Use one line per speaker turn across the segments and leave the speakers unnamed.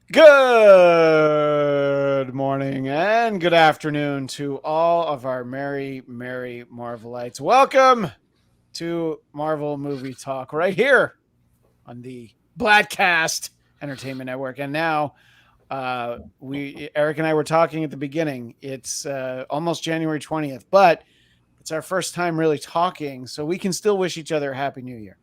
Good morning and good afternoon to all of our merry Marvelites. Welcome to Marvel Movie Talk right here on the Bladcast Entertainment Network. And now, Eric and I were talking at the beginning. It's almost January 20th, but it's our first time really talking, so we can still wish each other a Happy New Year.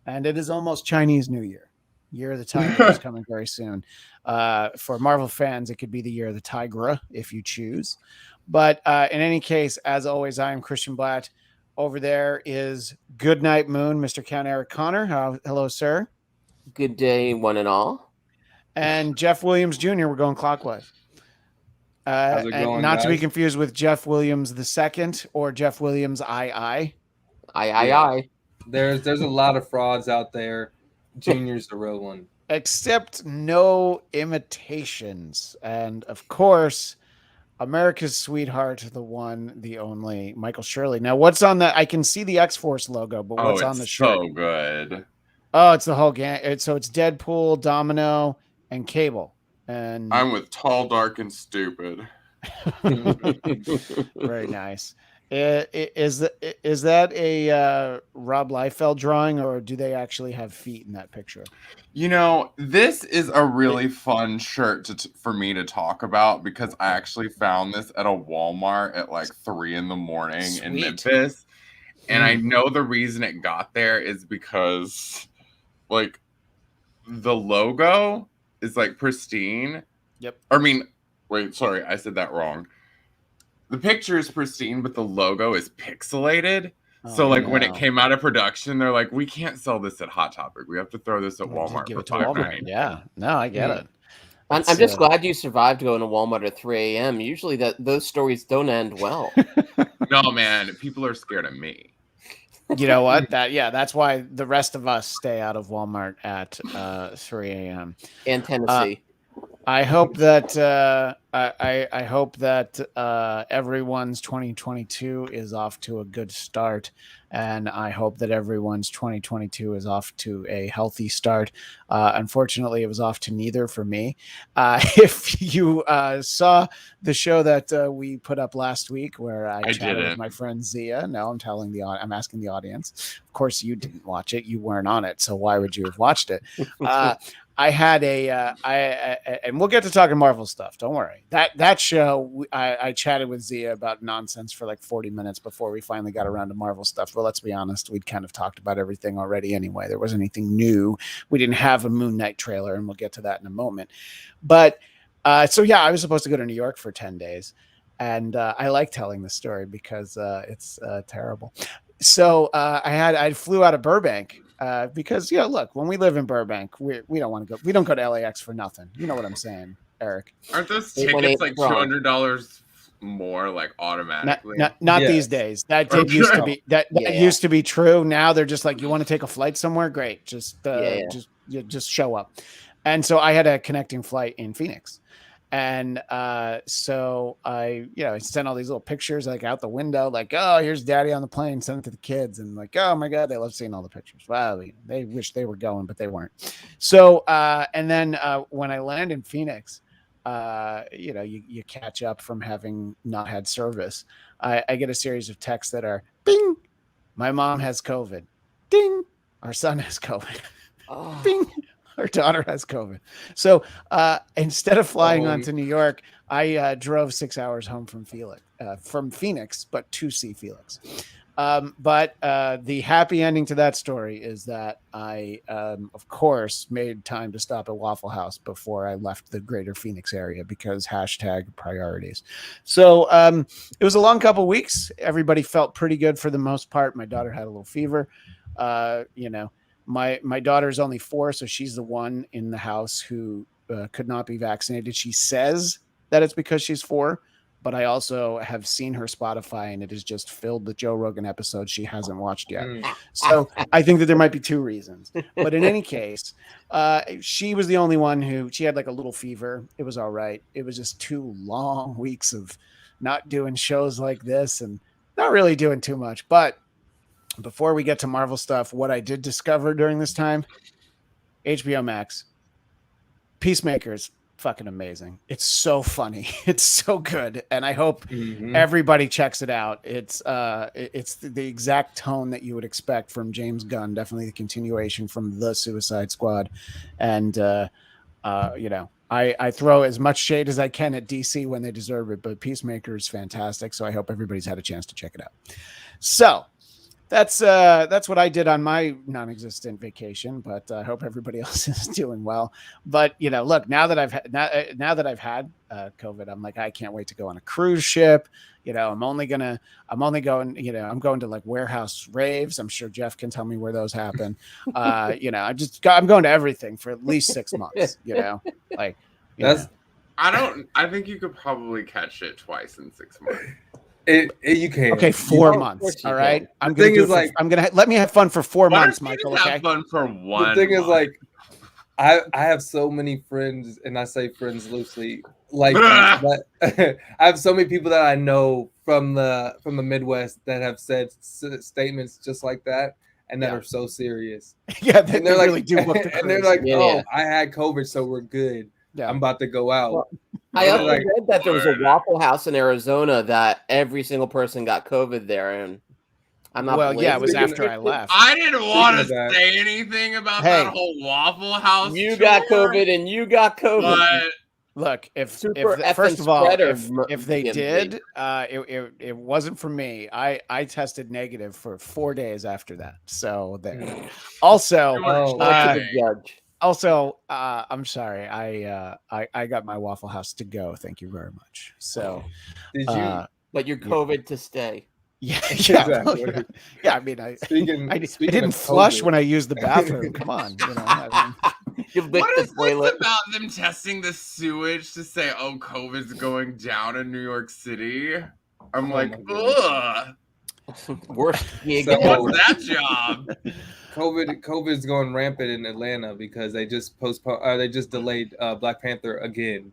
And it is almost Chinese New Year. Year of the Tiger is coming very soon. For Marvel fans, it could be the Year of the Tigra if you choose. But in any case, as always, I am Christian Bladt. Over there is Goodnight Moon, Mr. Count Eric Connor. Hello, sir.
Good day, one and all.
And Jeff Williams Jr., we're going clockwise.
How's it
And
going,
not to be
guys?
confused with Jeff Williams the second or Jeff Williams II.
Aye.
There's a lot of frauds out there. Junior's the real one.
Except no imitations. And of course, America's sweetheart, the one, the only, Michael Shirley. Now, what's on the? I can see the X Force logo, but what's on the shirt?
So good.
Oh, it's the whole gang. So it's Deadpool, Domino, and Cable. And
I'm with Tall, Dark, and Stupid.
very nice. Is that a Rob Liefeld drawing, or do they actually have feet in that picture?
You know, this is a really fun shirt for me to talk about because I actually found this at a Walmart at like 3 in the morning in
Sweet.
Memphis. And I know the reason it got there is because like the logo is like pristine.
Yep.
I mean, wait, sorry, I said that wrong. The picture is pristine, but the logo is pixelated. So, like, when it came out of production, they're like, we can't sell this at Hot Topic. We have to throw this at Walmart.
Give it to Walmart. Yeah. No, I get it.
I'm just glad you survived going to Walmart at 3 a.m. Usually those stories don't end well.
No, man. People are scared of me.
You know what? That's why the rest of us stay out of Walmart at 3 a.m.
And Tennessee.
I hope that I hope that everyone's 2022 is off to a good start, and I hope that everyone's 2022 is off to a healthy start. Unfortunately, it was off to neither for me. If you saw the show that we put up last week, where I chatted with my friend Zia, no, I'm asking the audience. Of course, you didn't watch it; you weren't on it, so why would you have watched it? I had and we'll get to talking Marvel stuff. Don't worry. That show, I chatted with Zia about nonsense for like 40 minutes before we finally got around to Marvel stuff. Well, let's be honest, we'd kind of talked about everything already anyway. There wasn't anything new. We didn't have a Moon Knight trailer, and we'll get to that in a moment. But so yeah, I was supposed to go to New York for 10 days, and I like telling the story because it's terrible. So I flew out of Burbank. Because look, when we live in Burbank, we don't want to go. We don't go to LAX for nothing. You know what I'm saying, Eric?
Aren't those tickets like $200 more, like automatically?
Not these days. That did used to be used to be true. Now they're just like, you want to take a flight somewhere? Great, just show up. And so I had a connecting flight in Phoenix. And so I sent all these little pictures like out the window, like, oh, here's daddy on the plane, send it to the kids. And like, oh my God, they love seeing all the pictures. Wow, they wish they were going, but they weren't. So and then when I land in Phoenix, you catch up from having not had service. I get a series of texts that are bing, my mom has COVID. Ding, our son has COVID. Oh. Bing. Her daughter has COVID. So instead of flying on to New York, I drove 6 hours home from Phoenix, but to see Felix. But the happy ending to that story is that I, of course, made time to stop at Waffle House before I left the greater Phoenix area because #priorities. So it was a long couple of weeks. Everybody felt pretty good for the most part. My daughter had a little fever. My daughter's only 4, so she's the one in the house who could not be vaccinated. She says that it's because she's 4, but I also have seen her Spotify, and it is just filled with Joe Rogan episodes she hasn't watched yet. So I think that there might be 2 reasons. But in any case, she was the only one she had like a little fever. It was all right. It was just 2 long weeks of not doing shows like this and not really doing too much. But before we get to Marvel stuff, what I did discover during this time, HBO Max, Peacemakers, fucking amazing. It's so funny. It's so good, and I hope everybody checks it out. It's the exact tone that you would expect from James Gunn. Definitely the continuation from The Suicide Squad, and I throw as much shade as I can at DC when they deserve it, but Peacemaker is fantastic. So I hope everybody's had a chance to check it out. So that's what I did on my non-existent vacation, but I hope everybody else is doing well. But look, now that I've had COVID, I'm like, I can't wait to go on a cruise ship. I'm only going, I'm going to like warehouse raves. I'm sure Jeff can tell me where those happen. I'm going to everything for at least 6 months, I
think you could probably catch it twice in 6 months.
You can.
Okay, 4 months. All right. I'm gonna let me have fun for 4 months, Michael. Okay.
Have fun for 1
The thing
month.
is, like, I have so many friends, and I say friends loosely. Like, I have so many people that I know from the Midwest that have said statements just like that, and that are so serious.
Yeah, they really do book the cruise.
And they're like, I had COVID, so we're good. Yeah. I'm about to go out.
Well, I also read that there was a Waffle House in Arizona that every single person got COVID there, and I'm not.
Well, yeah, it was after I left.
I didn't want to say anything about that whole Waffle House.
You got COVID, and you got COVID.
But
look, if first of all, if they did, it wasn't for me. I tested negative for 4 days after that. So there. Also, I'm sorry. I got my Waffle House to go. Thank you very much. So,
did you?
But you're COVID to stay.
Yeah. Exactly. Yeah. I mean, I didn't flush when I used the bathroom. Come on.
What is this about them testing the sewage to say, oh, COVID's going down in New York City? I'm ugh.
Worst gig.
What's that job?
COVID's going rampant in Atlanta because they just delayed Black Panther again.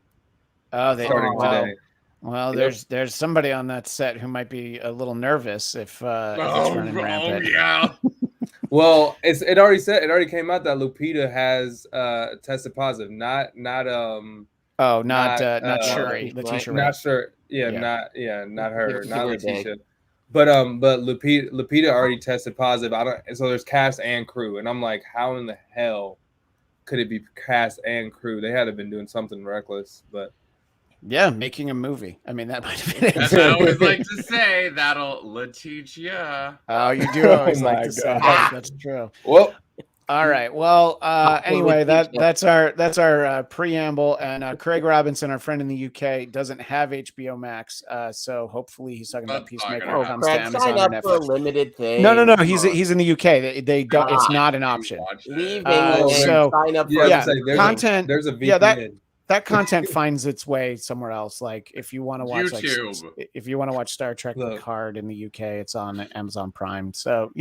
Oh,
starting today.
Well, there's somebody on that set who might be a little nervous if it's running rampant.
Yeah.
Well, it already came out that Lupita has tested positive. Not
Shirley. Letitia.
Not sure. Yeah,
yeah.
not her. Not Letitia. But Lupita already tested positive. So there's cast and crew, and I'm like, how in the hell could it be cast and crew? They had to have been doing something reckless, but
yeah, making a movie. I mean, that might have been it.
As I always like to say, that'll Letitia.
Oh, you do always like to say that. That's true.
Well.
All right. Well, anyway, that's our preamble. And Craig Robinson, our friend in the UK, doesn't have HBO Max, so hopefully he's talking about Peacemaker.
Comes to Amazon sign up for a limited thing.
No. He's in the UK. They don't. It's not an option.
Leave England. Sign up for
content.
There's a VPN.
That content finds its way somewhere else. Like if you want to watch
YouTube.
if you want to watch Star Trek Picard in the UK, it's on Amazon Prime. So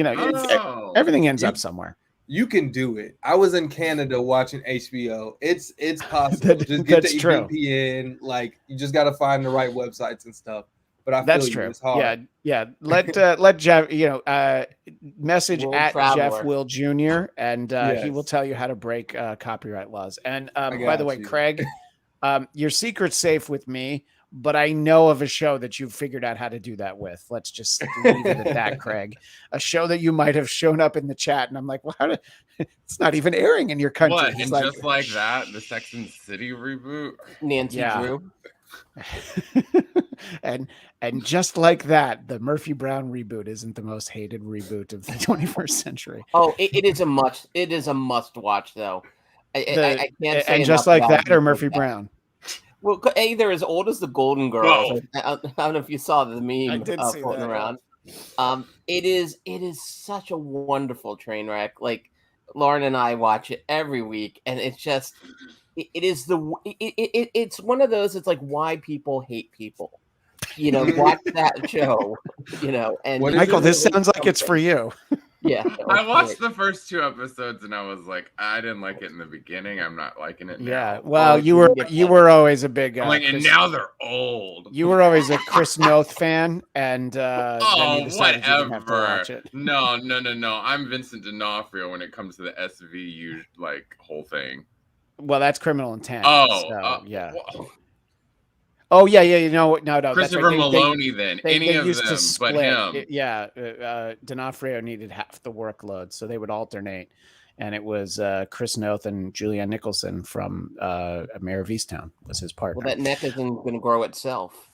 everything ends up somewhere.
You can do it. I was in Canada watching HBO. It's possible. Just get the VPN. Like you just got to find the right websites and stuff. But I feel true. It's hard.
Yeah. Let Jeff. Message at Jeff Will Jr. and he will tell you how to break copyright laws. And by the way, Craig, your secret's safe with me. But I know of a show that you've figured out how to do that with. Let's just leave it at that, Craig. A show that you might have shown up in the chat, and I'm like, well, it's not even airing in your country.
What? And just like that, the Sex and the City reboot,
Nancy Drew,
and just like that, the Murphy Brown reboot isn't the most hated reboot of the 21st century.
Oh, it is a must. It is a must watch, though. I can't say.
And just like that, or Murphy Brown.
Well, they're as old as the Golden Girls. I don't know if you saw the meme floating around. It is such a wonderful train wreck. Like Lauren and I watch it every week, and it's just it's one of those. It's like why people hate people. Watch that show. And
Michael, this sounds like it's for you.
Yeah,
I watched the first 2 episodes and I was like, I didn't like it in the beginning. I'm not liking it now.
Yeah, well, you were always a big.
And now they're old.
You were always a Chris Noth fan, and
then you decided you didn't have to watch it. No. I'm Vincent D'Onofrio when it comes to the SVU whole thing.
Well, that's Criminal Intent. Yeah.
Well,
no.
Christopher
that's right.
Maloney. Any of them, but him.
D'Onofrio needed half the workload, so they would alternate, and it was Chris Noth and Julianne Nicholson from Mayor of Easttown was his partner.
Well, that neck isn't going to grow itself.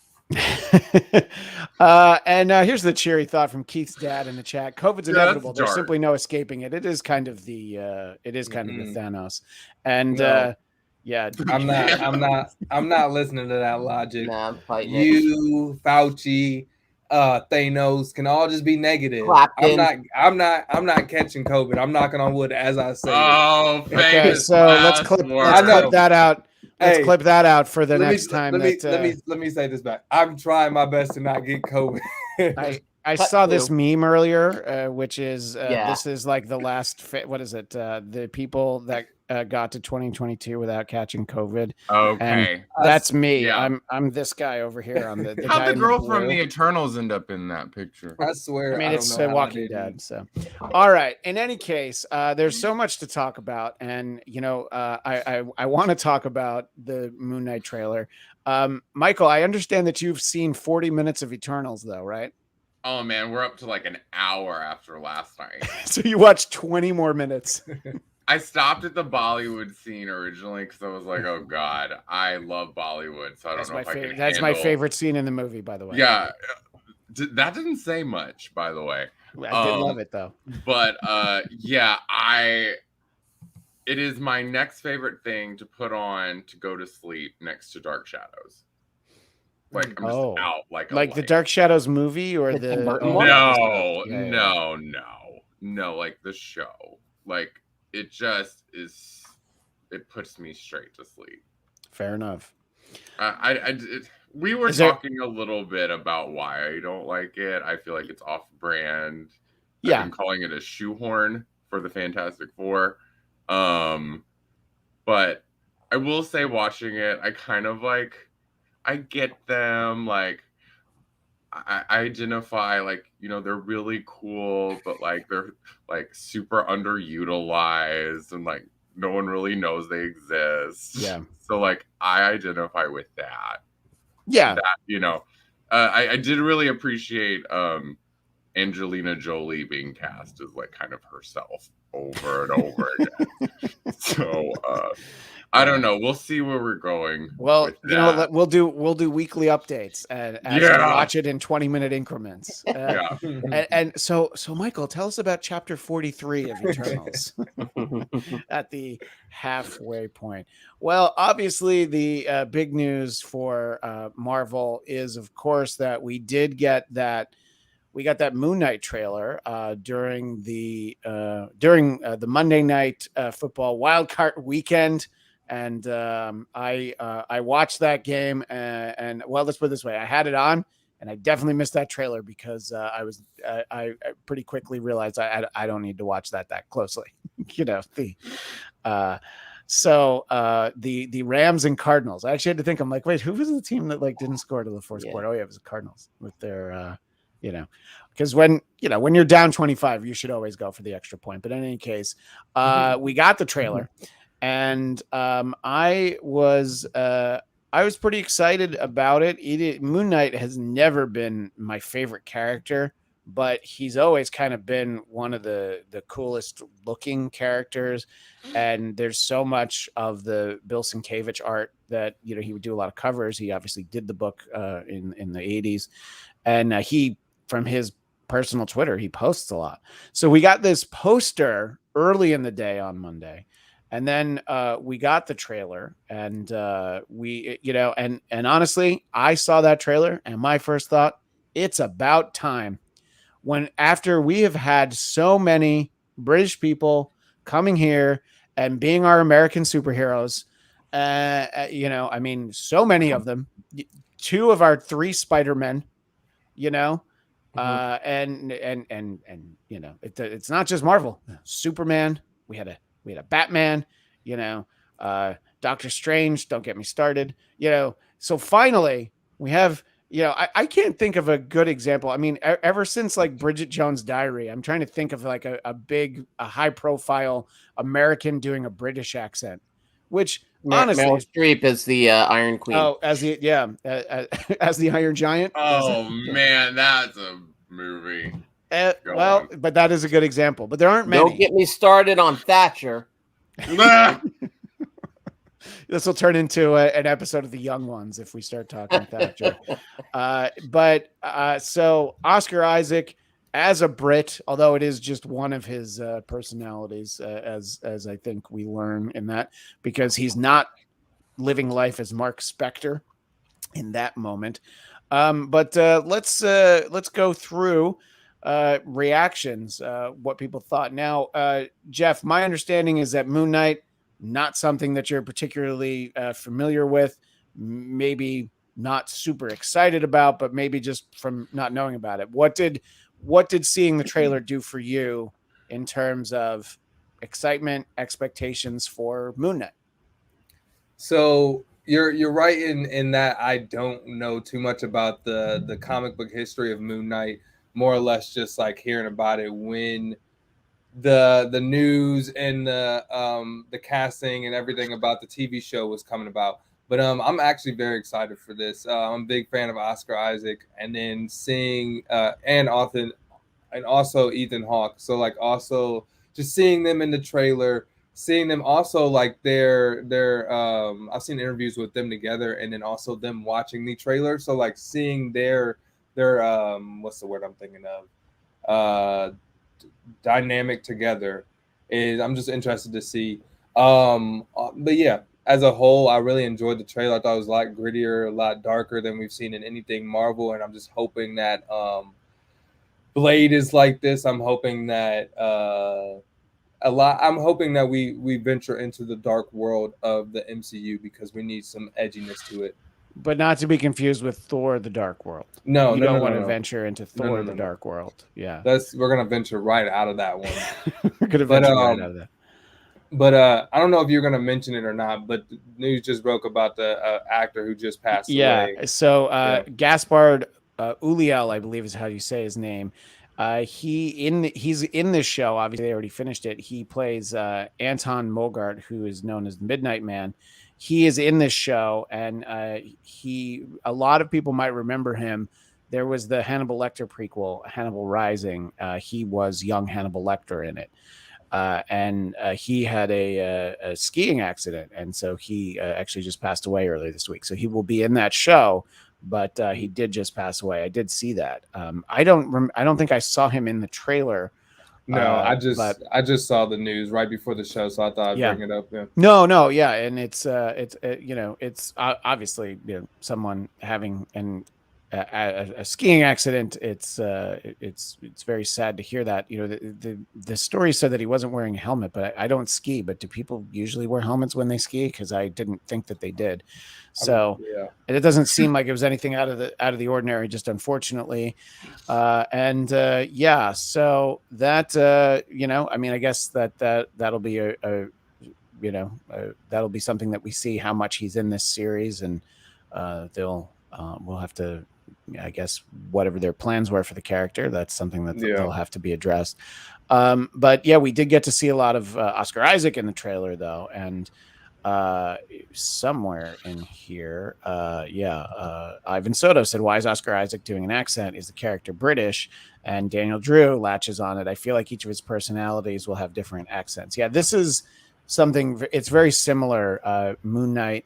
And here's the cheery thought from Keith's dad in the chat. COVID's inevitable. There's simply no escaping it. It is kind of the Thanos. And
I'm not listening to that logic.
Nah, I'm fighting
you, Fauci, Thanos can all just be negative. I'm not catching COVID. I'm knocking on wood as I say.
Okay, so let's clip that out. Let's clip that out for the next time.
Let me say this back. I'm trying my best to not get COVID.
I saw this meme earlier, which is this is like the last. What is it? The people that got to 2022 without catching COVID.
Okay,
and that's me.
Yeah.
I'm this guy over here on the.
How'd the girl from the Eternals end up in that picture?
I swear.
I mean, it's Walking Dead. So, all right. In any case, there's so much to talk about, and I want to talk about the Moon Knight trailer. Michael, I understand that you've seen 40 minutes of Eternals, though, right?
Oh man, we're up to like an hour after last night.
So you watched 20 more minutes.
I stopped at the Bollywood scene originally because I was like, "Oh God, I love Bollywood." So I don't know if I can.
That's my favorite scene in the movie, by the way.
Yeah, that didn't say much, by the way.
I did love it though.
But it is my next favorite thing to put on to go to sleep next to Dark Shadows. Like I'm just out like
the Dark Shadows movie or the
no, like the show. Like it just is. It puts me straight to sleep.
Fair enough.
We were talking a little bit about why I don't like it. I feel like it's off-brand.
Yeah,
I'm calling it a shoehorn for the Fantastic Four. But I will say, watching it, I kind of like. I get them, like I identify, like, they're really cool, but like they're like super underutilized and like no one really knows they exist.
Yeah.
So like I identify with that.
Yeah.
That, I did really appreciate Angelina Jolie being cast as like kind of herself over and over again. So I don't know. We'll see where we're going.
Well, we'll do weekly updates as we watch it in 20-minute increments. And so Michael, tell us about chapter 43 of Eternals at the halfway point. Well, obviously the big news for Marvel is, of course, that we did get that. We got that Moon Knight trailer during the Monday Night Football wildcard weekend. And I watched that game and well, let's put it this way. I had it on and I definitely missed that trailer because I pretty quickly realized I don't need to watch that closely. The Rams and Cardinals. I actually had to think, I'm like, wait, who was the team that like didn't score to the fourth quarter? Oh yeah, it was the Cardinals with their because when you're down 25, you should always go for the extra point. But in any case, we got the trailer. And I was pretty excited about it. Moon Knight has never been my favorite character, but he's always kind of been one of the coolest looking characters. And there's so much of the Bill Sienkiewicz art that he would do a lot of covers. He obviously did the book in the 80s, and he, from his personal Twitter, he posts a lot. So we got this poster early in the day on Monday. And then we got the trailer, and and honestly, I saw that trailer, and my first thought, it's about time. After we have had so many British people coming here and being our American superheroes, so many of them, 2 of our 3 Spider-Men, it's not just Marvel. Superman, we had a Batman, Doctor Strange, don't get me started, so finally we have, I can't think of a good example. I mean, ever since like Bridget Jones' Diary, I'm trying to think of like a high profile American doing a British accent. which honestly,
Meryl Streep is the Iron Queen.
Oh, as the as the Iron Giant.
Oh man, that's a movie.
Well, but that is a good example. But there aren't many.
Don't get me started on Thatcher.
This will turn into an episode of The Young Ones if we start talking Thatcher. So Oscar Isaac, as a Brit, although it is just one of his personalities, as I think we learn in that, because he's not living life as Mark Spector in that moment. But let's go through reactions, what people thought. Now, Jeff, my understanding is that Moon Knight, not something that you're particularly familiar with, maybe not super excited about, but maybe just from not knowing about it. What did seeing the trailer do for you in terms of excitement, expectations for Moon Knight?
So you're right in that I don't know too much about the comic book history of Moon Knight, more or less just like hearing about it when the news and the casting and everything about the TV show was coming about. But I'm actually very excited for this. I'm a big fan of Oscar Isaac, and then seeing and also Ethan Hawke. So like also just seeing them in the trailer, seeing them also like their I've seen interviews with them together, and then also them watching the trailer. So like seeing their what's the word I'm thinking of? Dynamic together is I'm just interested to see. But yeah, as a whole, I really enjoyed the trailer. I thought it was a lot grittier, a lot darker than we've seen in anything Marvel, and I'm just hoping that Blade is like this. I'm hoping that I'm hoping that we venture into the dark world of the MCU because we need some edginess to it.
But not to be confused with Thor: The Dark World.
No,
you don't want to venture into Thor: The Dark World. Yeah,
we're gonna venture right out of that one.
We're gonna venture right out of that.
But I don't know if you're gonna mention it or not. But the news just broke about the actor who just passed away.
So Gaspard Ulliel, I believe is how you say his name. He's in this show. Obviously, they already finished it. He plays Anton Mogart, who is known as the Midnight Man. He is in this show, and a lot of people might remember him. There was the Hannibal Lecter prequel, Hannibal Rising. He was young Hannibal Lecter in it, and he had a skiing accident, and so he actually just passed away earlier this week. So he will be in that show, but he did just pass away. I did see that. I don't think I saw him in the trailer.
No, I just saw the news right before the show, so I thought I'd bring it up. Yeah.
No, yeah, and it's obviously someone having a skiing accident. It's very sad to hear that. The story said that he wasn't wearing a helmet, but I don't ski. But do people usually wear helmets when they ski? Because I didn't think that they did. So it doesn't seem like it was anything out of the ordinary, just unfortunately. So that I guess that'll be that'll be something that we see how much he's in this series, and we'll have to, I guess, whatever their plans were for the character, that's something that they'll have to be addressed. But yeah, we did get to see a lot of Oscar Isaac in the trailer though, and somewhere in here, Ivan Soto said, "Why is Oscar Isaac doing an accent? Is the character British?" And Daniel Drew latches on it. I feel like each of his personalities will have different accents. Yeah, this is something. It's very similar. Moon Knight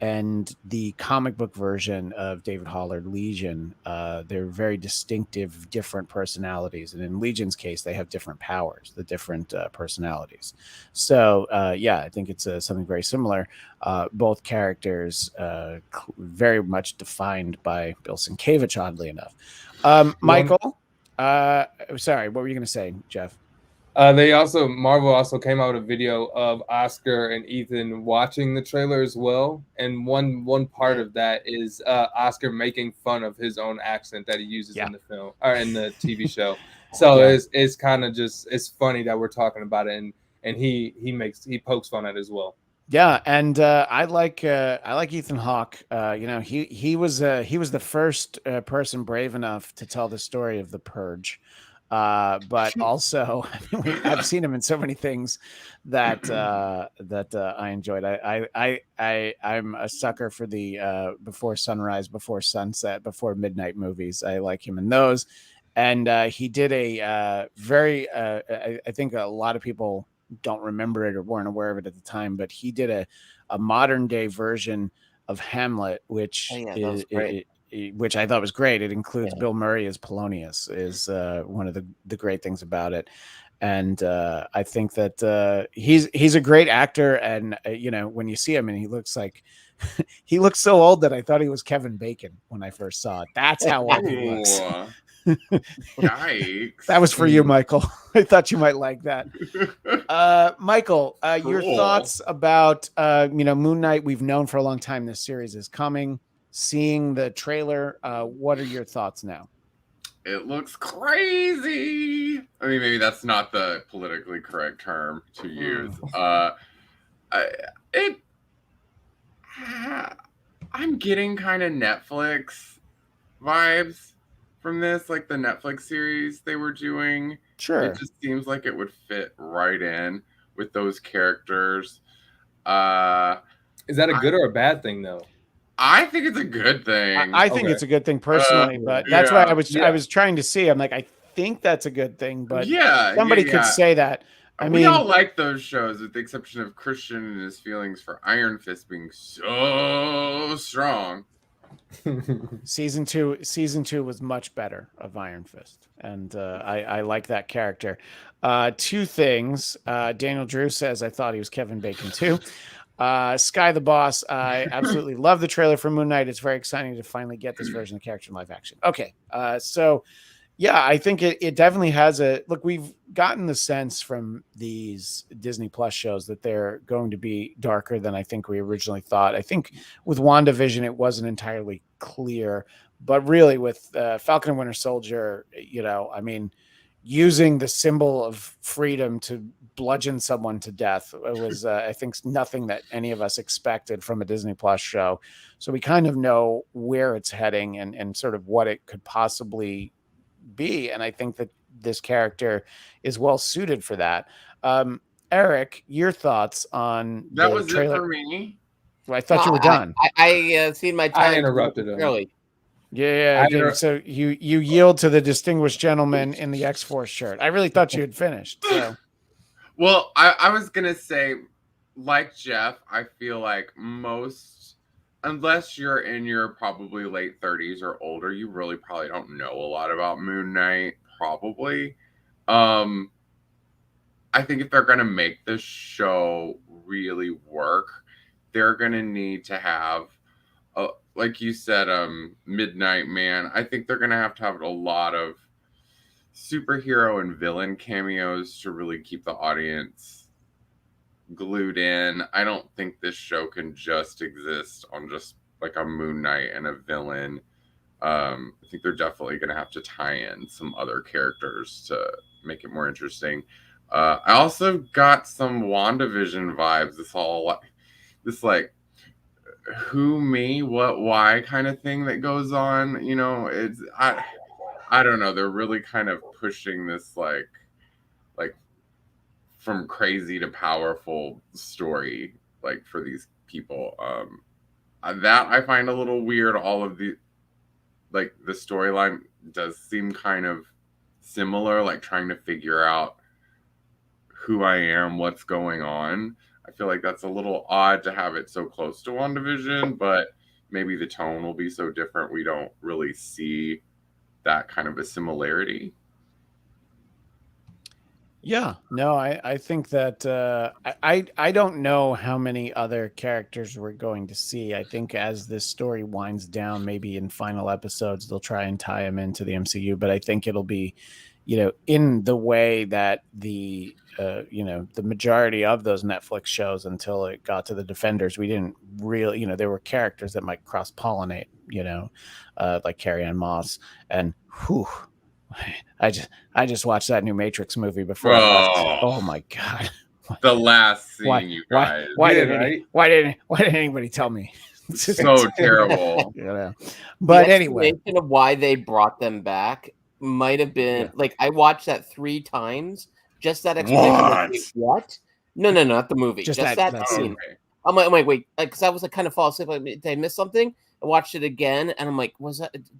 and the comic book version of David Hollard Legion, they're very distinctive, different personalities. And in Legion's case, they have different powers, the different personalities. So, I think it's something very similar. Both characters very much defined by Bill Sienkiewicz, oddly enough. Michael, sorry, what were you going to say, Jeff?
Marvel also came out with a video of Oscar and Ethan watching the trailer as well, and one part of that is Oscar making fun of his own accent that he uses in the film or in the TV show. So it's kind of it's funny that we're talking about it, and he pokes fun at it as well.
Yeah, and I like Ethan Hawke. He was the first person brave enough to tell the story of the Purge. But also I've seen him in so many things that I enjoyed. I'm a sucker for the before sunrise, before sunset, before midnight movies. I like him in those. And he did a very I think a lot of people don't remember it or weren't aware of it at the time, but he did a modern day version of Hamlet, which which I thought was great. It includes Bill Murray as Polonius, is one of the great things about it. And I think that he's a great actor. And, when you see him and he looks like he looks so old that I thought he was Kevin Bacon when I first saw it. That's how old he looks.
Yikes.
That was for you, Michael. I thought you might like that. Michael, your thoughts about, Moon Knight. We've known for a long time this series is coming. Seeing the trailer, what are your thoughts now?
It looks crazy. I mean, maybe that's not the politically correct term to use. I'm getting kind of Netflix vibes from this, like the Netflix series they were doing.
Sure.
It just seems like it would fit right in with those characters.
Is that a good or a bad thing, though?
I think it's a good thing.
I think it's a good thing personally, but that's why I was trying to see. I'm like, I think that's a good thing, but somebody could say that. I mean,
we all like those shows, with the exception of Christian and his feelings for Iron Fist being so strong.
Season two was much better of Iron Fist, and I like that character. Two things. Daniel Drew says I thought he was Kevin Bacon too. Sky the Boss, I absolutely love the trailer for Moon Knight. It's very exciting to finally get this version of the character in live action. Okay, so yeah, I think it definitely has a look. We've gotten the sense from these Disney Plus shows that they're going to be darker than I think we originally thought. I think with WandaVision, it wasn't entirely clear, but really with Falcon and Winter Soldier, I mean, using the symbol of freedom to bludgeon someone to death was, I think, nothing that any of us expected from a Disney Plus show. So we kind of know where it's heading and sort of what it could possibly be. And I think that this character is well suited for that. Eric, your thoughts on
that was
trailer?
It for me.
Well, I thought you were done.
I seen my time.
I interrupted him.
Shirley.
Yeah. So you yield to the distinguished gentleman in the X-Force shirt. I really thought you had finished. So.
Well, I was gonna say, like Jeff, I feel like unless you're in your probably late 30s or older, you really probably don't know a lot about Moon Knight. Probably. I think if they're gonna make this show really work, they're gonna need to have, like you said, Midnight Man. I think they're gonna have to have a lot of superhero and villain cameos to really keep the audience glued in. I don't think this show can just exist on just like a Moon Knight and a villain. I think they're definitely going to have to tie in some other characters to make it more interesting. I also got some WandaVision vibes. This like who, me, what, why kind of thing that goes on. It's I don't know. They're really kind of pushing this like from crazy to powerful story, like for these people. That I find a little weird. All of the storyline does seem kind of similar, like trying to figure out who I am, what's going on. I feel like that's a little odd to have it so close to WandaVision, but maybe the tone will be so different we don't really see that kind of a similarity.
Yeah, no, I think that I don't know how many other characters we're going to see. I think as this story winds down, maybe in final episodes, they'll try and tie them into the MCU, but I think it'll be, in the way that the majority of those Netflix shows until it got to the Defenders, we didn't really, there were characters that might cross-pollinate, like Carrie-Anne Moss, and whew, I just watched that new Matrix movie before. Oh my God.
The last scene, you guys.
Why didn't anybody tell me?
So terrible.
But
the
anyway,
of why they brought them back might have been like I watched that 3 times. Just that explanation. Like, wait, what? No, not the movie. Just that scene. Okay. I'm like, wait, because I was like kind of fall asleep. Like, did I miss something? I watched it again, and I'm like,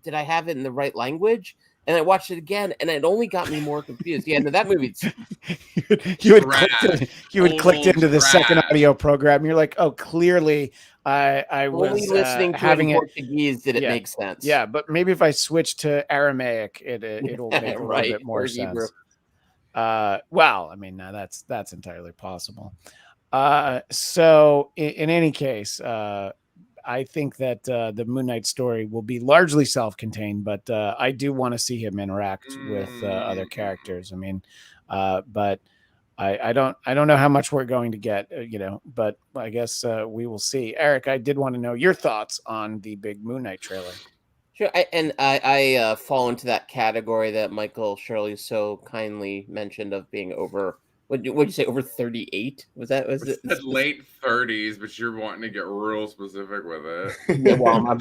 did I have it in the right language? And I watched it again, and it only got me more confused. Yeah, no, that movie.
you had clicked into the second audio program. You're like, oh, clearly I was
only listening to having it in Portuguese. Did it make sense?
Yeah, but maybe if I switch to Aramaic, it'll make a little bit more sense. Well, I mean, now that's entirely possible. So in any case, I think that the Moon Knight story will be largely self-contained, but I do want to see him interact with other characters. I mean, but I don't know how much we're going to get, but I guess we will see. Eric, I did want to know your thoughts on the big Moon Knight trailer.
Sure, I fall into that category that Michael Shirley so kindly mentioned of being over. What'd you say? Over 38? Was it
late 30s? But you're wanting to get real specific with it.
Yeah, well,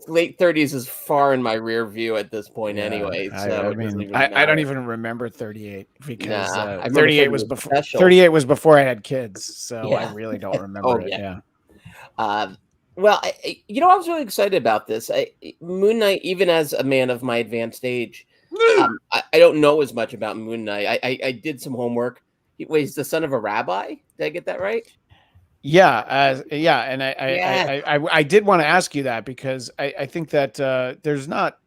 late 30s is far in my rear view at this point, anyway. So
I don't even remember 38 because 38 was before 38 was before I had kids, so I really don't remember it. Yeah.
Well, I was really excited about this. Moon Knight, even as a man of my advanced age, I don't know as much about Moon Knight. I did some homework. He's the son of a rabbi. Did I get that right?
Yeah, and I did want to ask you that because I think that there's not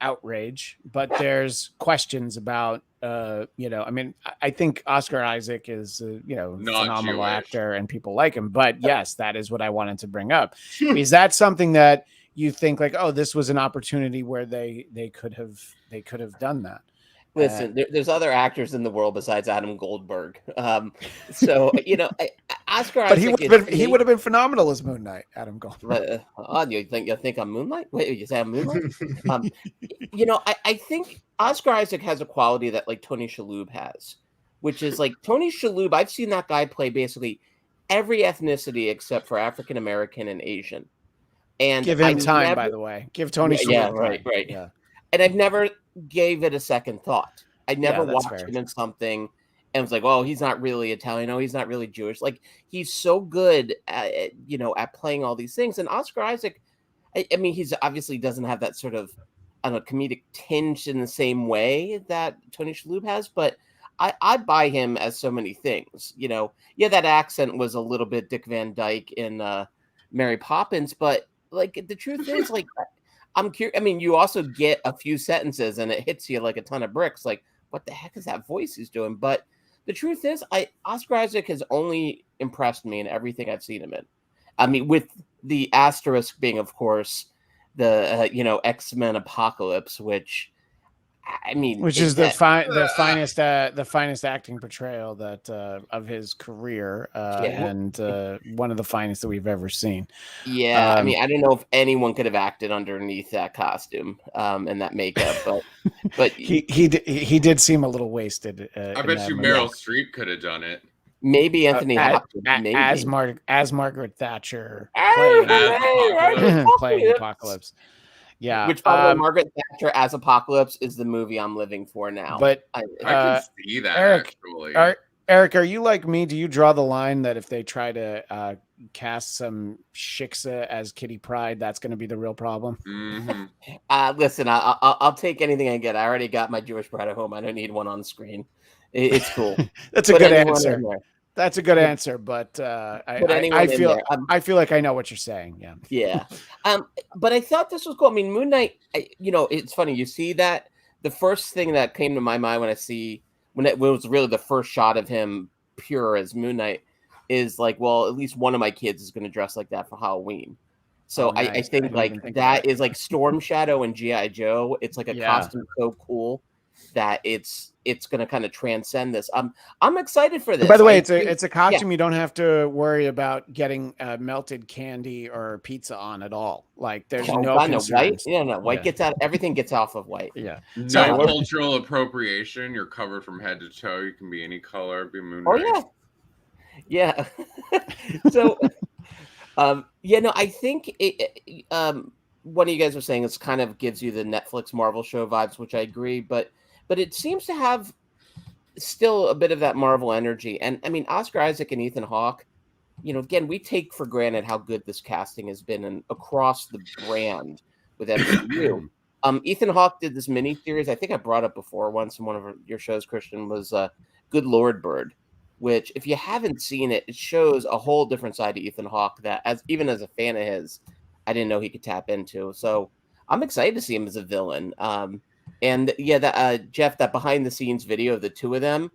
outrage, but there's questions about I mean, I think Oscar Isaac is phenomenal actor and people like him, but yes, that is what I wanted to bring up. Is that something that you think like, oh, this was an opportunity where they could have done that?
Listen, there's other actors in the world besides Adam Goldberg. So Oscar Isaac.
But he would have been phenomenal as Moon Knight, Adam Goldberg.
You think I'm Moonlight? Wait, you say I'm Moonlight? I think Oscar Isaac has a quality that like Tony Shalhoub has, which is like Tony Shalhoub. I've seen that guy play basically every ethnicity except for African American and Asian. And
give him time, by the way. Give Tony Shalhoub
time. Right. Yeah. And I've never gave it a second thought. I never watched him in something and was like, "Oh, he's not really Italian. No, he's not really Jewish." Like he's so good at playing all these things. And Oscar Isaac, I mean, he's obviously doesn't have that sort of comedic tinge in the same way that Tony Shalhoub has, but I buy him as so many things. That accent was a little bit Dick Van Dyke in Mary Poppins, but like the truth is, like. I'm curious. I mean, you also get a few sentences and it hits you like a ton of bricks. Like, what the heck is that voice he's doing? But the truth is, Oscar Isaac has only impressed me in everything I've seen him in. I mean, with the asterisk being, of course, the X-Men Apocalypse, which
is the finest acting portrayal that of his career and one of the finest that we've ever seen.
Yeah, I mean, I don't know if anyone could have acted underneath that costume and that makeup, but
he did seem a little wasted.
I bet you Meryl Streep could have done it.
Maybe Anthony Hopkins,
as Margaret Thatcher
playing
Apocalypse. Yeah,
which Margaret Thatcher as Apocalypse is the movie I'm living for now.
But
I can see that. Actually,
Eric, are you like me? Do you draw the line that if they try to cast some Shiksa as Kitty Pryde, that's going to be the real problem?
Mm-hmm. Listen, I'll take anything I get. I already got my Jewish bride at home. I don't need one on screen. It's cool.
That's a good answer. That's a good answer, but I feel like I know what you're saying.
Yeah. But I thought this was cool. I mean, Moon Knight. It's funny. You see that the first thing that came to my mind when it was really the first shot of him pure as Moon Knight is like, well, at least one of my kids is going to dress like that for Halloween. So nice. I think like that is like Storm Shadow and G.I. Joe. It's like a costume so cool that it's going to kind of transcend this. I'm excited for this.
By the way, it's a costume you don't have to worry about getting melted candy or pizza on at all. Like there's no concerns.
White. Yeah, white gets out. Everything gets off of white.
Yeah.
No cultural appropriation. You're covered from head to toe. You can be any color. Be Moon Knight.
Oh yeah. So, I think one of you guys was saying it's kind of gives you the Netflix Marvel show vibes, which I agree, but it seems to have still a bit of that Marvel energy. And I mean, Oscar Isaac and Ethan Hawke, again, we take for granted how good this casting has been and across the brand with MCU. Ethan Hawke did this mini series. I think I brought up before once in one of your shows, Christian, was Good Lord Bird, which if you haven't seen it, it shows a whole different side to Ethan Hawke that even as a fan of his, I didn't know he could tap into. So I'm excited to see him as a villain. And yeah, Jeff, that behind the scenes video of the two of them,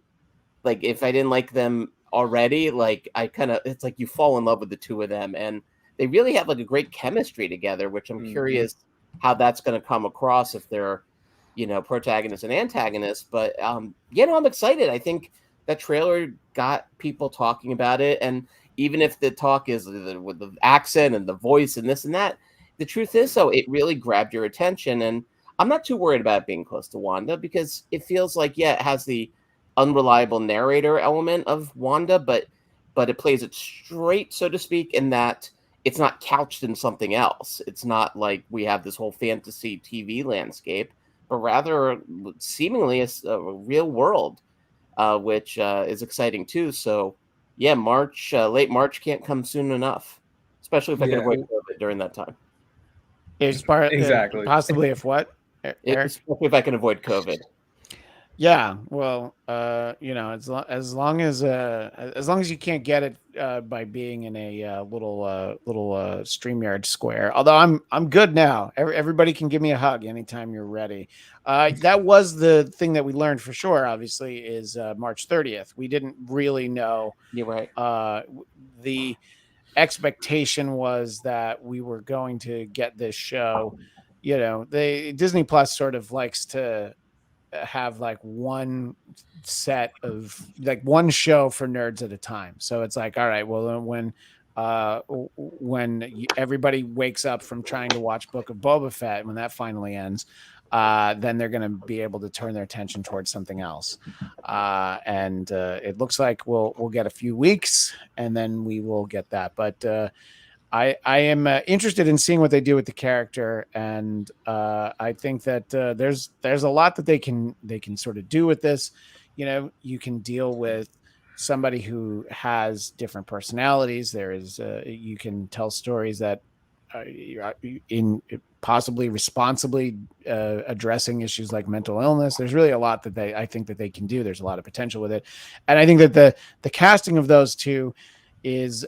like if I didn't like them already, like it's like you fall in love with the two of them, and they really have like a great chemistry together, which I'm curious how that's going to come across if they're, protagonists and antagonists. But I'm excited. I think that trailer got people talking about it, and even if the talk is with the accent and the voice and this and that, the truth is, so it really grabbed your attention. And I'm not too worried about it being close to Wanda, because it feels like, it has the unreliable narrator element of Wanda, but it plays it straight, so to speak, in that it's not couched in something else. It's not like we have this whole fantasy TV landscape, but rather seemingly a real world, which is exciting too. So yeah, late March can't come soon enough, especially if I can avoid COVID during that time.
It's exactly possibly if what?
Especially if I can avoid COVID.
Yeah, well, as long as you can't get it by being in a little StreamYard square. Although I'm good now. Everybody can give me a hug anytime you're ready. That was the thing that we learned for sure. Obviously, is March 30th. We didn't really know.
You're right.
The expectation was that we were going to get this show. Disney Plus sort of likes to have like one set of like one show for nerds at a time. So it's like, all right, well, when everybody wakes up from trying to watch Book of Boba Fett, when that finally ends, then they're going to be able to turn their attention towards something else. And it looks like we'll get a few weeks and then we will get that. But I am interested in seeing what they do with the character, and I think that there's a lot that they can sort of do with this. You can deal with somebody who has different personalities. There is you can tell stories that in possibly responsibly addressing issues like mental illness. There's really a lot that I think that they can do. There's a lot of potential with it, and I think that the casting of those two is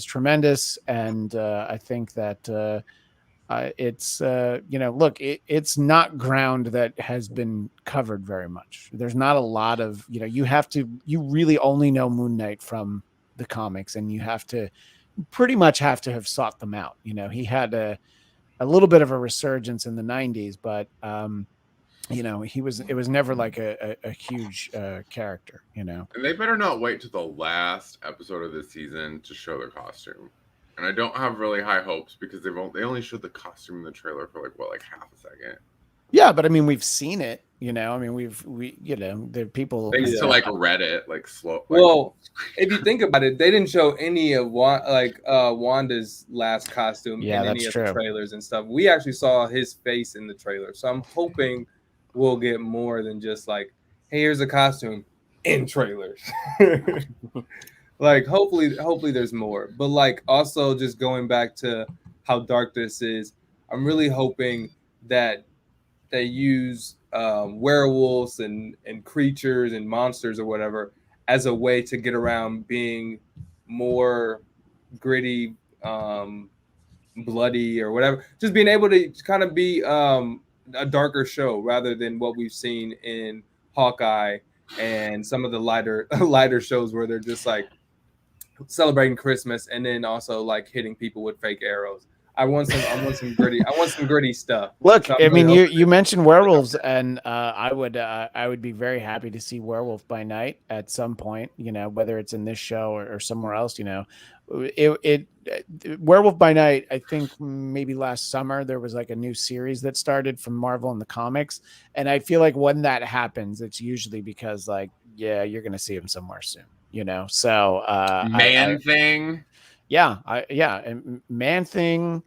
tremendous, and I think that it's look, it's not ground that has been covered very much. There's not a lot of you really only know Moon Knight from the comics, and you pretty much have to have sought them out. He had a little bit of a resurgence in the 90s, but it was never like a huge character, And
they better not wait to the last episode of the season to show their costume. And I don't have really high hopes because they only showed the costume in the trailer for like half a second.
Yeah, but I mean, we've seen it, I mean, the people
thanks to like Reddit, like slow.
Well, if you think about it, they didn't show any of Wanda's last costume in any of the trailers and stuff. We actually saw his face in the trailer, so I'm hoping we'll get more than just like, hey, here's a costume in trailers. Like hopefully there's more. But like also just going back to how dark this is, I'm really hoping that they use werewolves and creatures and monsters or whatever as a way to get around being more gritty, bloody or whatever. Just being able to kind of be a darker show rather than what we've seen in Hawkeye and some of the lighter shows where they're just like celebrating Christmas and then also like hitting people with fake arrows. I want some gritty stuff.
Look, so I mean, you mentioned werewolves, and I would be very happy to see Werewolf by Night at some point. Whether it's in this show or somewhere else. Werewolf by Night. I think maybe last summer there was like a new series that started from Marvel in the comics, and I feel like when that happens, it's usually because like, yeah, you're going to see him somewhere soon. So
Man-Thing.
Yeah, and Man-Thing.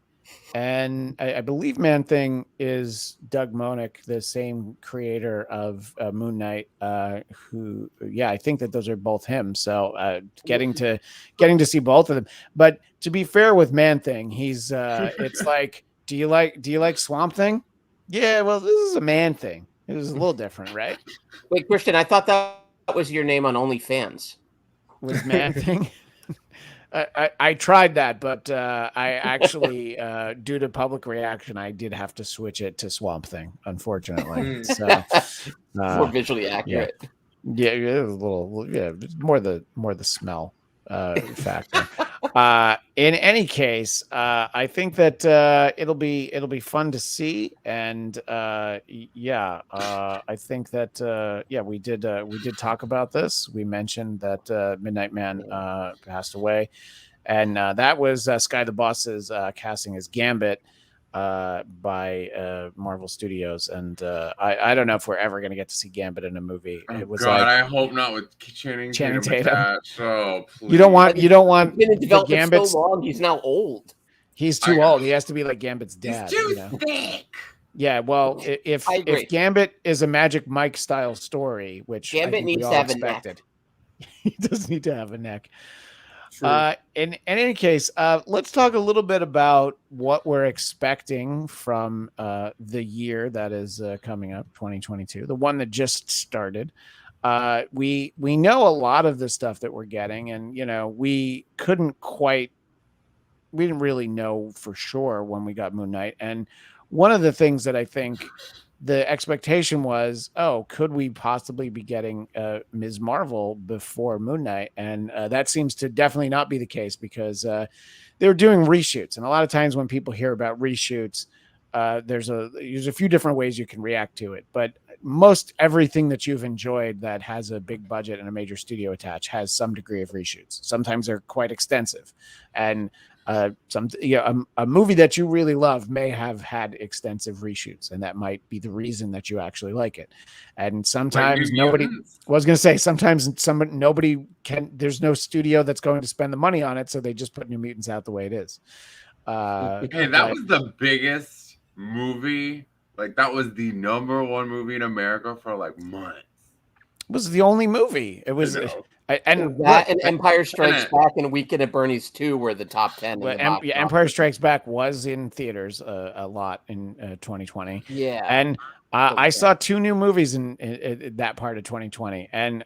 And I believe Man-Thing is Doug Moenick, the same creator of Moon Knight. I think that those are both him. So getting to see both of them. But to be fair with Man-Thing, he's it's like, do you like Swamp Thing? Yeah, well, this is a Man-Thing. It was a little different, right?
Wait, Christian, I thought that was your name on OnlyFans.
Was Man-Thing? I tried that, but I actually, due to public reaction, I did have to switch it to Swamp Thing, unfortunately. So
more visually accurate.
Yeah, it was a little, more the smell factor. In any case, I think that it'll be fun to see, and I think that we did talk about this. We mentioned that Midnight Man passed away, and that was Sky the Boss's casting as Gambit by Marvel Studios, and I don't know if we're ever going to get to see Gambit in a movie. It was
I hope not with Channing Tatum. Oh, please.
You don't want
He's been in development
Gambit's
so long. He's now old.
He's too old. He has to be like Gambit's dad.
He's too thick.
Yeah, well, if Gambit is a Magic Mike style story, which
Gambit needs to have
expected, he does need to have a neck. In any case, let's talk a little bit about what we're expecting from the year that is coming up, 2022, the one that just started. We know a lot of the stuff that we're getting, and we didn't really know for sure when we got Moon Knight. And one of the things that I think the expectation was, could we possibly be getting Ms. Marvel before Moon Knight? And that seems to definitely not be the case, because they're doing reshoots. And a lot of times when people hear about reshoots, there's a few different ways you can react to it. But most everything that you've enjoyed that has a big budget and a major studio attached has some degree of reshoots. Sometimes they're quite extensive. And a movie that you really love may have had extensive reshoots, and that might be the reason that you actually like it. And sometimes nobody can, there's no studio that's going to spend the money on it, so they just put New Mutants out the way it is.
Hey, that was the biggest movie. Like, that was the #1 movie in America for like months.
It was the only movie. It was.
And Empire Strikes Back and Weekend at Bernie's 2 were the top 10.
Well, Empire Strikes Back was in theaters a lot in 2020.
Yeah,
and I saw 2 new movies in that part of 2020. And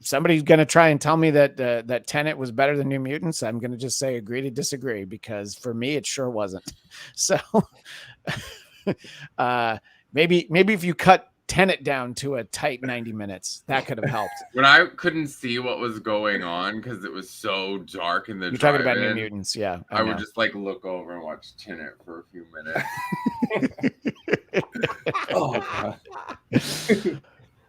somebody's going to try and tell me that Tenet was better than New Mutants. I'm going to just say agree to disagree, because for me it sure wasn't. So maybe if you cut Tenet down to a tight 90 minutes, that could have helped.
When I couldn't see what was going on because it was so dark in the
You're talking about New Mutants, yeah.
I would just like look over and watch Tenet for a few minutes.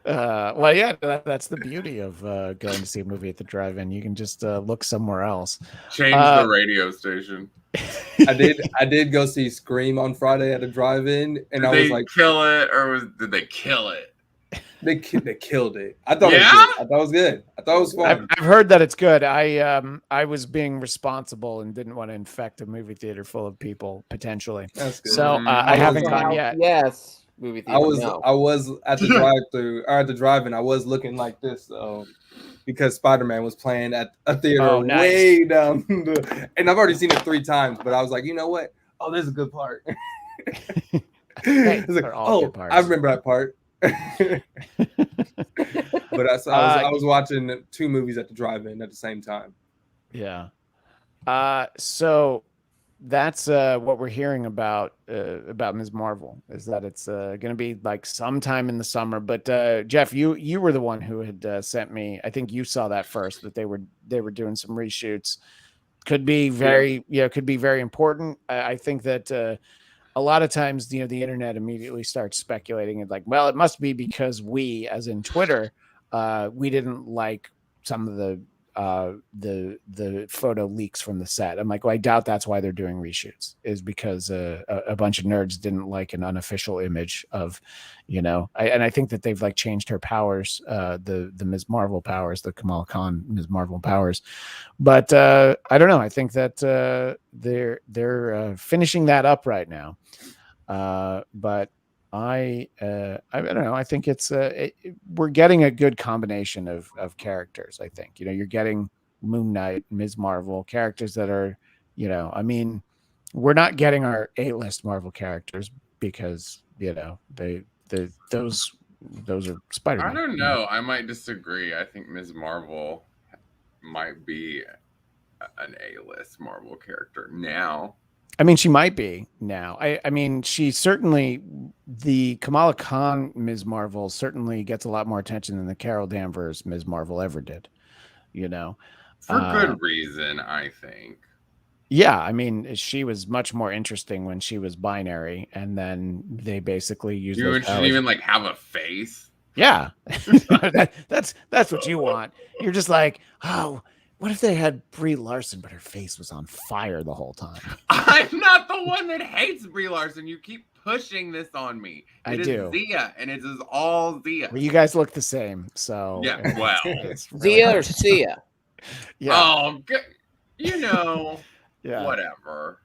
Well, yeah, that's the beauty of going to see a movie at the drive-in. You can just look somewhere else.
Change the radio station.
I did go see Scream on Friday at a drive-in, and I was like,
kill it, or did they kill it?
They killed it. I thought it was good. I thought it was fun.
I've heard that it's good. I was being responsible and didn't want to infect a movie theater full of people potentially. That's good. So I haven't gone yet.
Yes, movie theater.
I was at the drive-through or at the drive-in. I was looking like this because Spider-Man was playing at a theater way down, and I've already seen it 3 times. But I was like, you know what? Oh, this is a good part.
Hey,
like, I remember that part. But I was watching 2 movies at the drive-in at the same time.
Yeah. So that's what we're hearing about Ms. Marvel, is that it's going to be like sometime in the summer. But Jeff, you were the one who had sent me. I think you saw that first, that they were doing some reshoots. Could be very important. I think that a lot of times, the internet immediately starts speculating and like, well, it must be because we, as in Twitter, we didn't like some of the photo leaks from the set. I'm like, well, I doubt that's why they're doing reshoots, is because a bunch of nerds didn't like an unofficial image of, and I think that they've like changed her powers, the Ms. Marvel powers, the Kamala Khan Ms. Marvel powers. But I don't know. I think that they're finishing that up right now. But I don't know. I think it's we're getting a good combination of characters. I think, you're getting Moon Knight, Ms. Marvel, characters that are, I mean, we're not getting our A-list Marvel characters because, those are Spider-Man.
I don't know. I might disagree. I think Ms. Marvel might be an A-list Marvel character now.
I mean, she might be now. I mean, she certainly, the Kamala Khan Ms. Marvel certainly gets a lot more attention than the Carol Danvers Ms. Marvel ever did,
For good reason, I think.
Yeah, I mean, she was much more interesting when she was binary, and then they basically used those
She didn't even like have a face.
Yeah, that's what you want. You're just like, oh, what if they had Brie Larson, but her face was on fire the whole time?
I'm not the one that hates Brie Larson. You keep pushing this on me.
I do.
Zia, and it is all Zia.
Well, you guys look the same, so
yeah. Well,
it's really Zia or Sia?
Yeah. Oh,
yeah.
Whatever.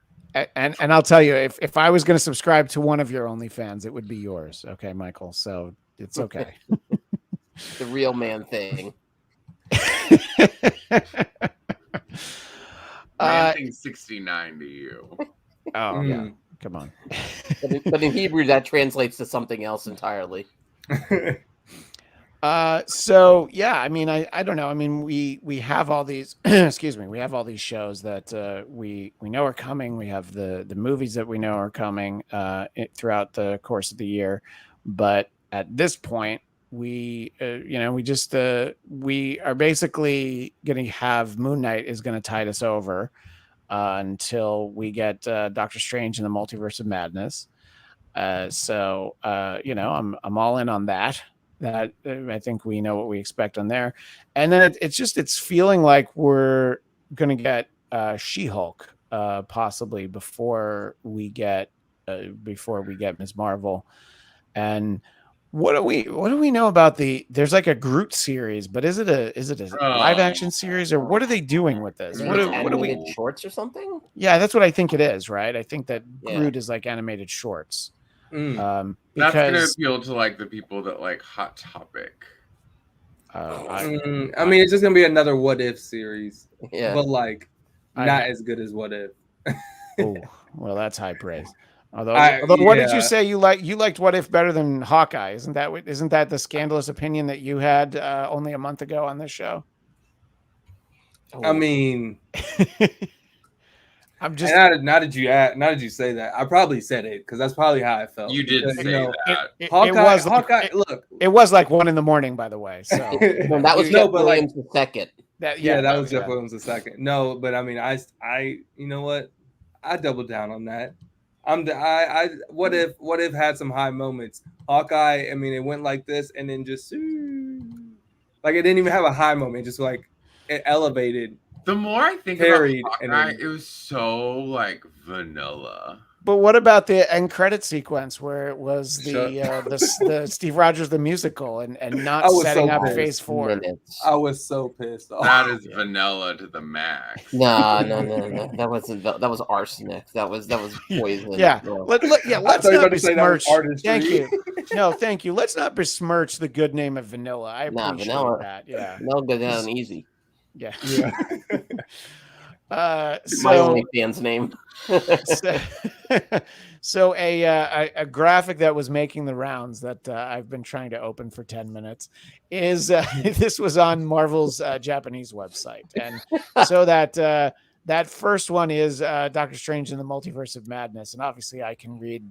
And I'll tell you, if I was going to subscribe to one of your OnlyFans, it would be yours. Okay, Michael. So it's okay.
The real man thing.
Man 69 to you.
Oh yeah, come on.
But in Hebrew, that translates to something else entirely.
So yeah, I mean, I don't know. I mean, we have all these excuse me, we have all these shows that we know are coming. We have the movies that we know are coming throughout the course of the year. But at this point, we are basically going to have Moon Knight is going to tide us over until we get Doctor Strange in the Multiverse of Madness. So I'm all in on that. That I think we know what we expect on there, and then it's feeling like we're going to get She-Hulk possibly before we get Ms. Marvel. And what do we know about there's like a Groot series, but is it a live action series, or what are they doing with this? What are we
shorts or something?
Yeah, that's what I think it is, right? I think that Groot is like animated shorts.
That's gonna appeal to like the people that like Hot Topic.
I mean, it's just gonna be another What If series, but like not as good as What If.
Oh, well, that's high praise. Although what did you say you liked What If better than Hawkeye? Isn't that the scandalous opinion that you had only a month ago on this show?
I mean,
I'm just
now did you say that? I probably said it because that's probably how I felt.
You did say that.
Hawkeye. Look,
it was like 1 a.m. by the way. So
that was Jeff Williams the second.
That was Jeff Williams the second. No, but I mean, I you know what? I doubled down on that. What if had some high moments? Hawkeye, I mean, it went like this and then just like it didn't even have a high moment, just like it elevated.
The more I think about Hawkeye, it was so like vanilla.
But what about the end credit sequence where it was the Steve Rogers the musical and not setting up Phase 4?
I was so pissed off.
That is vanilla to the max.
No. That was arsenic. That was poison.
Yeah. Let's not besmirch. Thank you. No, thank you. Let's not besmirch the good name of vanilla. I appreciate that. Yeah.
No, go down easy.
Yeah.
My only fan's name.
So a graphic that was making the rounds that I've been trying to open for 10 minutes is this was on Marvel's Japanese website, and so that first one is Doctor Strange in the Multiverse of Madness, and obviously I can read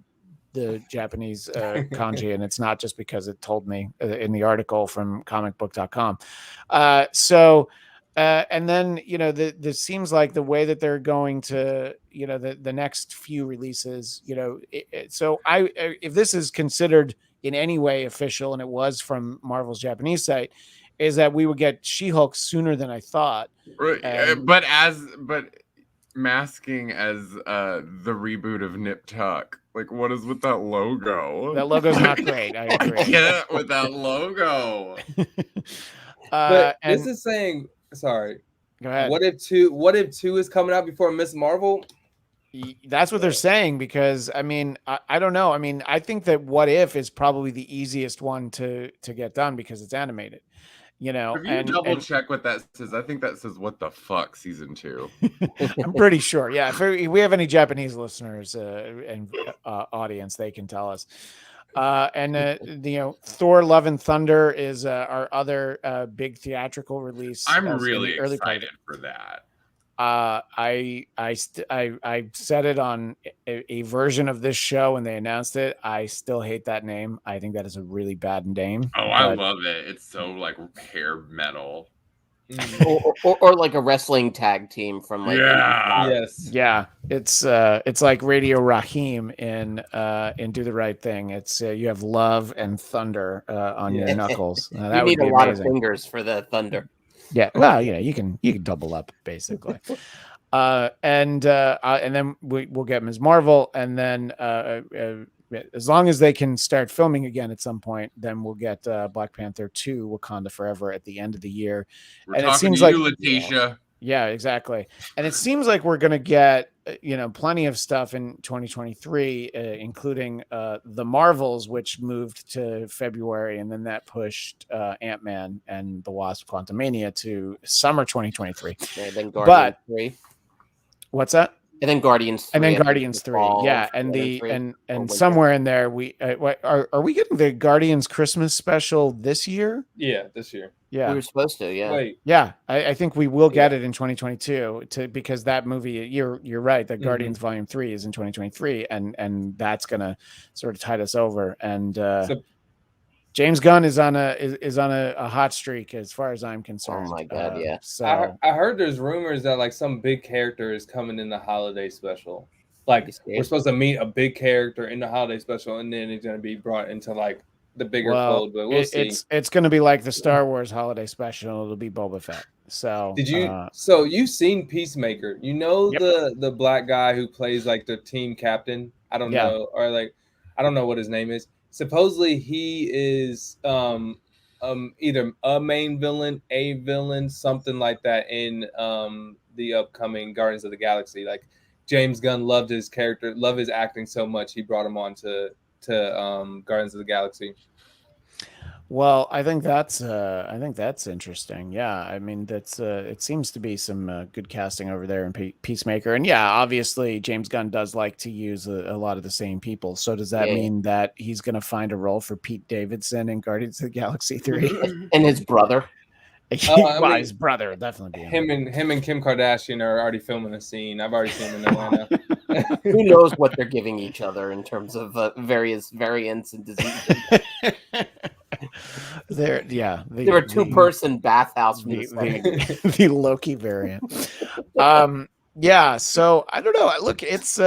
the Japanese kanji, and it's not just because it told me in the article from comicbook.com. And then, this seems like the way that they're going to, the next few releases, so if this is considered in any way official, and it was from Marvel's Japanese site, is that we would get She-Hulk sooner than I thought.
Right. But masking as the reboot of Nip Tuck. Like, what is with that logo?
That logo's not great. I agree.
I get it with that logo.
But this is saying... Sorry.
Go ahead.
What if 2 is coming out before Miss Marvel?
That's what they're saying, because I mean, I don't know. I mean, I think that What If is probably the easiest one to get done because it's animated, you know.
If you double check what that says, I think that says "What the fuck" season 2.
I'm pretty sure. Yeah, if we have any Japanese listeners and audience, they can tell us. Thor: Love and Thunder is our other big theatrical release.
I'm really excited for that.
I said it on a version of this show when they announced it. I still hate that name. I think that is a really bad name.
Oh, I love it. It's so like hair metal.
or like a wrestling tag team from like
it's like Radio Raheem in Do the Right Thing. It's you have love and thunder on your knuckles.
That you need a lot of fingers for the thunder.
Yeah, well, you can double up basically. And then we'll get Ms. Marvel, and then as long as they can start filming again at some point, then we'll get Black Panther 2: Wakanda Forever at the end of the year.
We're talking it seems to you, like Letitia.
Yeah, exactly. And it seems like we're going to get plenty of stuff in 2023, including the Marvels, which moved to February, and then that pushed Ant-Man and the Wasp: Quantumania to summer 2023.
Then Guardians 3.
What's that?
And then Guardians 3.
And then Guardians 3. Yeah, and somewhere in there we are we getting the Guardians Christmas special this year?
Yeah, this year.
Yeah,
we were supposed to. Yeah,
wait.
Yeah, I think we will get it in 2022 because that movie. You're right. The Guardians Volume 3 is in 2023, and that's gonna sort of tide us over. And James Gunn is on a hot streak as far as I'm concerned.
Oh my god, yeah.
So I heard there's rumors that like some big character is coming in the holiday special. Like we're supposed to meet a big character in the holiday special, and then it's gonna be brought into like the bigger fold. But we'll see.
It's gonna be like the Star Wars holiday special. It'll be Boba Fett. So
did you? So you've seen Peacemaker? You know the black guy who plays like the team captain. I don't know, or like I don't know what his name is. Supposedly he is either a main villain, a villain, something like that in the upcoming Guardians of the Galaxy. Like James Gunn loved his character, loved his acting so much, he brought him on to Guardians of the Galaxy.
Well, I think that's interesting. Yeah, I mean that's it seems to be some good casting over there in Peacemaker, and yeah, obviously James Gunn does like to use a lot of the same people. So does that mean that he's going to find a role for Pete Davidson in Guardians of the Galaxy 3
and his brother?
His brother definitely be
him and Kim Kardashian are already filming a scene. I've already seen them in Atlanta.
Who knows what they're giving each other in terms of various variants and diseases.
They're
a two-person bathhouse.
The Loki variant. So I don't know. Look, it's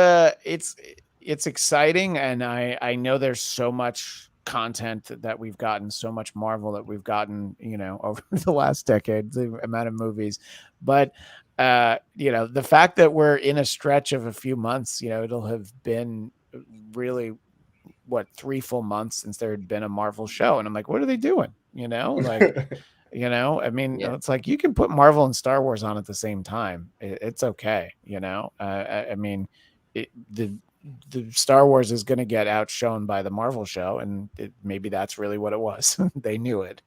exciting, and I know there's so much content that we've gotten, so much Marvel that we've gotten, over the last decade, the amount of movies, but the fact that we're in a stretch of a few months, it'll have been really 3 full months since there had been a Marvel show, and I'm like, what are they doing? It's like you can put Marvel and Star Wars on at the same time. It's okay. The Star Wars is going to get outshone by the Marvel show, and maybe that's really what it was. They knew it.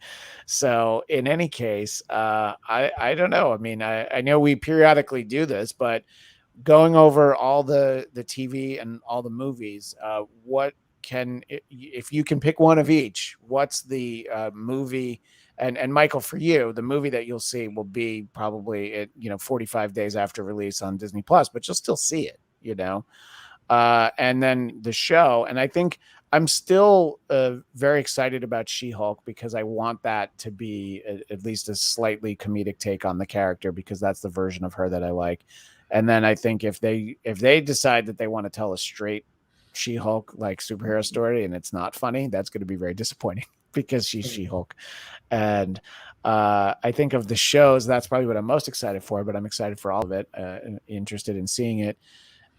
So in any case, I don't know. I mean, I know we periodically do this, but going over all the TV and all the movies, if you can pick one of each, what's the movie? And Michael, for you, the movie that you'll see will be probably at 45 days after release on Disney Plus, but you'll still see it, and then the show. And I think I'm still very excited about She-Hulk because I want that to be at least a slightly comedic take on the character, because that's the version of her that I like. And then I think if they decide that they want to tell a straight She-Hulk like superhero story and it's not funny, that's going to be very disappointing because she's She-Hulk. And I think of the shows, that's probably what I'm most excited for, but I'm excited for all of it, interested in seeing it.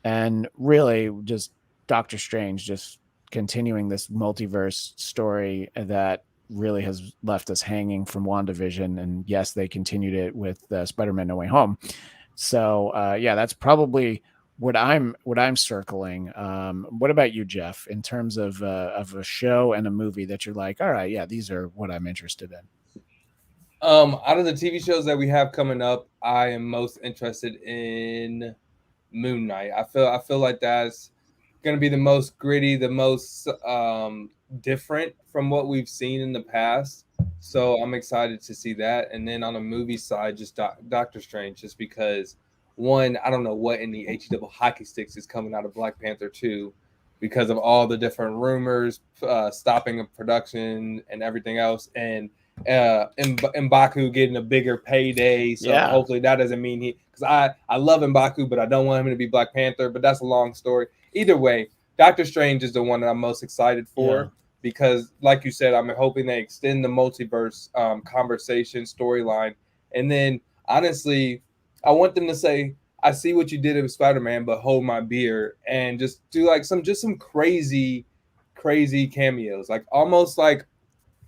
And really just Doctor Strange, just continuing this multiverse story that really has left us hanging from WandaVision. And yes, they continued it with Spider-Man No Way Home. So that's probably what I'm circling. What about you, Jeff? In terms of a show and a movie that you're like, all right, yeah, these are what I'm interested in.
Out of the TV shows that we have coming up, I am most interested in Moon Knight. I feel like that's going to be the most gritty, the most different from what we've seen in the past. So I'm excited to see that. And then on the movie side, just Doctor Strange, just because one, I don't know what in the HE hockey sticks is coming out of Black Panther 2 because of all the different rumors, stopping of production and everything else. And M'Baku getting a bigger payday, so hopefully that doesn't mean because I love M'Baku, but I don't want him to be Black Panther. But that's a long story. Either way, Doctor Strange is the one that I'm most excited for because, like you said, I'm hoping they extend the multiverse conversation storyline, and then honestly, I want them to say, "I see what you did with Spider-Man, but hold my beer," and just do like some crazy cameos, like almost like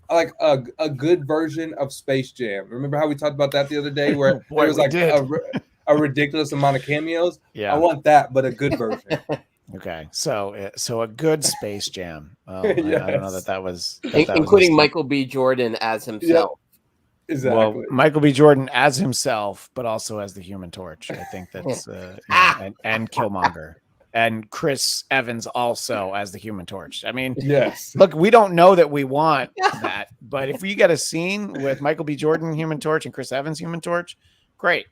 a good version of Space Jam. Remember how we talked about that the other day, where there was like a ridiculous amount of cameos? Yeah, I want that, but a good version.
Okay, so a good Space Jam. Well, yes. I don't know that was
including Michael B. Jordan as himself.
Yep. Exactly.
Well, Michael B. Jordan as himself, but also as the Human Torch. I think that's and Killmonger. And Chris Evans also as the Human Torch. I mean,
yes.
Look, we don't know that we want that, but if we get a scene with Michael B. Jordan Human Torch and Chris Evans Human Torch, great.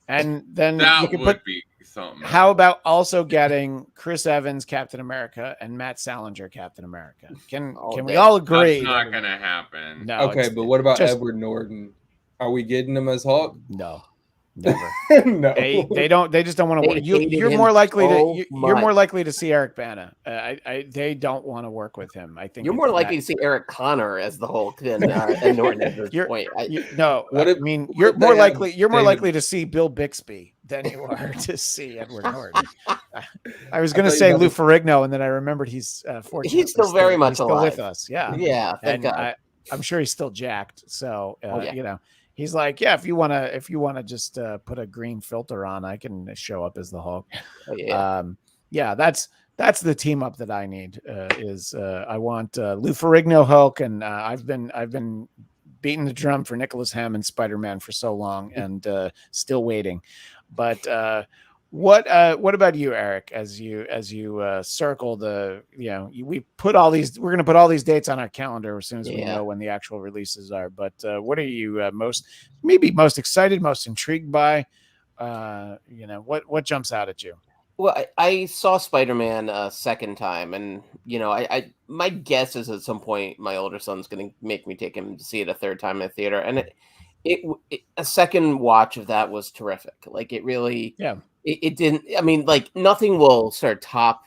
And then
that would be something.
How about also getting Chris Evans Captain America and Matt Salinger Captain America? Can we all agree?
That's not gonna happen.
No.
Okay, but what about Edward Norton? Are we getting him as Hulk?
No. Never.
No,
they don't. They just don't want to work. You're more likely you're more likely to see Eric Bana. They don't want to work with him. I think
you're more likely to see Eric Connor as the Hulk than Norton at this point.
You're more likely to see Bill Bixby than you are to see Edward Norton. I was going to say Lou Ferrigno, and then I remembered he's fortunate.
He's still very much alive
with us. Yeah,
yeah. Thank God.
I'm sure he's still jacked. So you know. He's like, yeah, if you want to just put a green filter on, I can show up as the Hulk.
Oh,
yeah. That's the team up that I need. I want Lou Ferrigno Hulk, and I've been beating the drum for Nicholas Hammond Spider-Man for so long, and still waiting. But what about you, Eric? As you circle the, we're going to put all these dates on our calendar as soon as we know when the actual releases are. But what are you most excited, most intrigued by? What jumps out at you?
Well, I saw Spider-Man a second time, and I my guess is at some point my older son's going to make me take him to see it a third time in the theater, and a second watch of that was terrific. Like it really, It didn't. I mean, like nothing will sort of top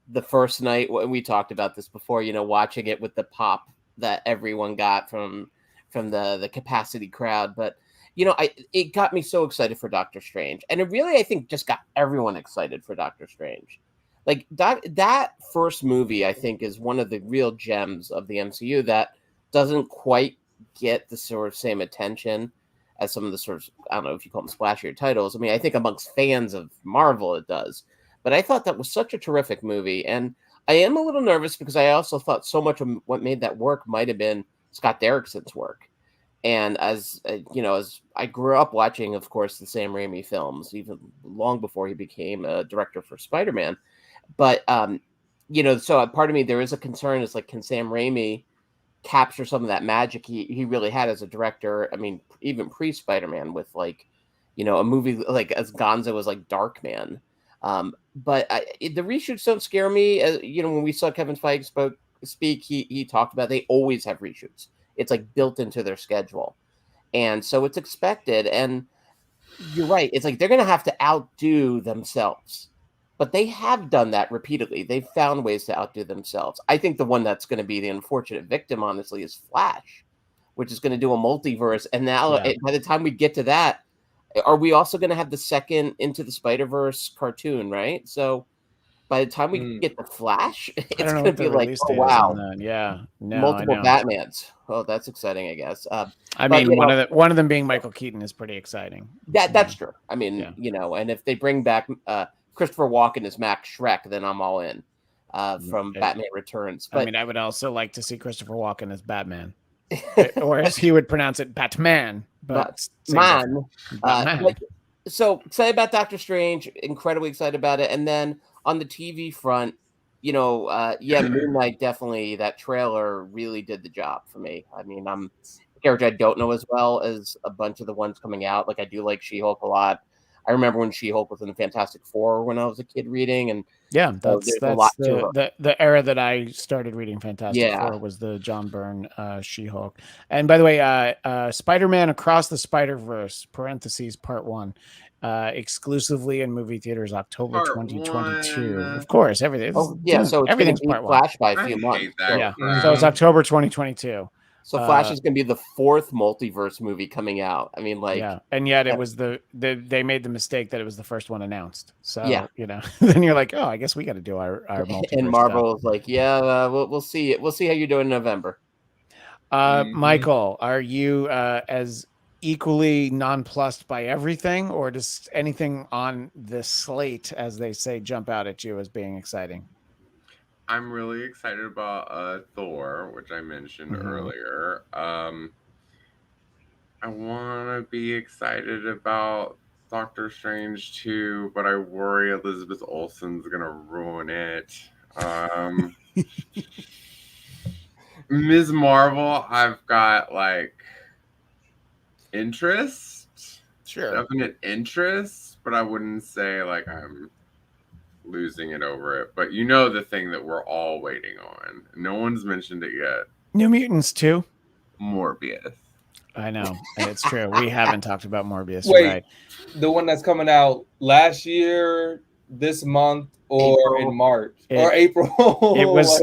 the first night. We talked about this before. Watching it with the pop that everyone got from the capacity crowd. But it got me so excited for Doctor Strange, and it really, I think, just got everyone excited for Doctor Strange. Like that first movie, I think, is one of the real gems of the MCU that doesn't quite get the sort of same attention as some of the sort of, I don't know if you call them splashier titles. I mean, I think amongst fans of Marvel, it does. But I thought that was such a terrific movie. And I am a little nervous because I also thought so much of what made that work might have been Scott Derrickson's work. And as I grew up watching, of course, the Sam Raimi films, even long before he became a director for Spider-Man. But, so part of me, there is a concern is like, can Sam Raimi capture some of that magic he really had as a director? I mean, even pre-Spider-Man with a movie like as Gonzo was like Darkman. But the reshoots don't scare me. When we saw Kevin Feige speak, he talked about they always have reshoots. It's like built into their schedule. And so it's expected. And you're right. It's like they're going to have to outdo themselves. But they have done that repeatedly. They've found ways to outdo themselves. I think the one that's going to be the unfortunate victim, honestly, is Flash, which is going to do a multiverse. And now, by the time we get to that, are we also going to have the second Into the Spider-Verse cartoon, right? So by the time we get to Flash, it's going to be like, oh, wow. Multiple Batmans. Oh, that's exciting, I guess.
One of them being Michael Keaton is pretty exciting.
That's true. I mean, and if they bring back Christopher Walken as Max Schreck, then I'm all in. From Batman Returns.
But, I mean, I would also like to see Christopher Walken as Batman, or as he would pronounce it, Batman. But
man. So excited about Doctor Strange, incredibly excited about it. And then on the TV front, Moon Knight, definitely, that trailer really did the job for me. I mean, I'm a character I don't know as well as a bunch of the ones coming out. Like, I do like She-Hulk a lot. I remember when She-Hulk was in the Fantastic Four when I was a kid reading, and
that's the era that I started reading Fantastic Four was the John Byrne She-Hulk. And by the way, Spider-Man Across the Spider-Verse (Part 1) exclusively in movie theaters October 2022. Of course, everything.
So everything's Part 1. Flash by a few months.
So it's October 2022.
So Flash is going to be the 4th multiverse movie coming out. I mean,
and yet it was they made the mistake that it was the first one announced. So then you're like, oh, I guess we got to do our multiverse.
And Marvel was like, we'll see it. We'll see how you do in November.
Michael, are you as equally nonplussed by everything, or does anything on this slate, as they say, jump out at you as being exciting?
I'm really excited about Thor, which I mentioned earlier. I want to be excited about Doctor Strange too, but I worry Elizabeth Olsen's going to ruin it. Ms. Marvel, I've got interest.
Sure.
Definite interest, but I wouldn't say I'm losing it over it. But the thing that we're all waiting on. No one's mentioned it yet.
New Mutants 2.
Morbius.
I know. It's true. We haven't talked about Morbius.
Wait,
right?
The one that's coming out last year, this month, or April. In March or April?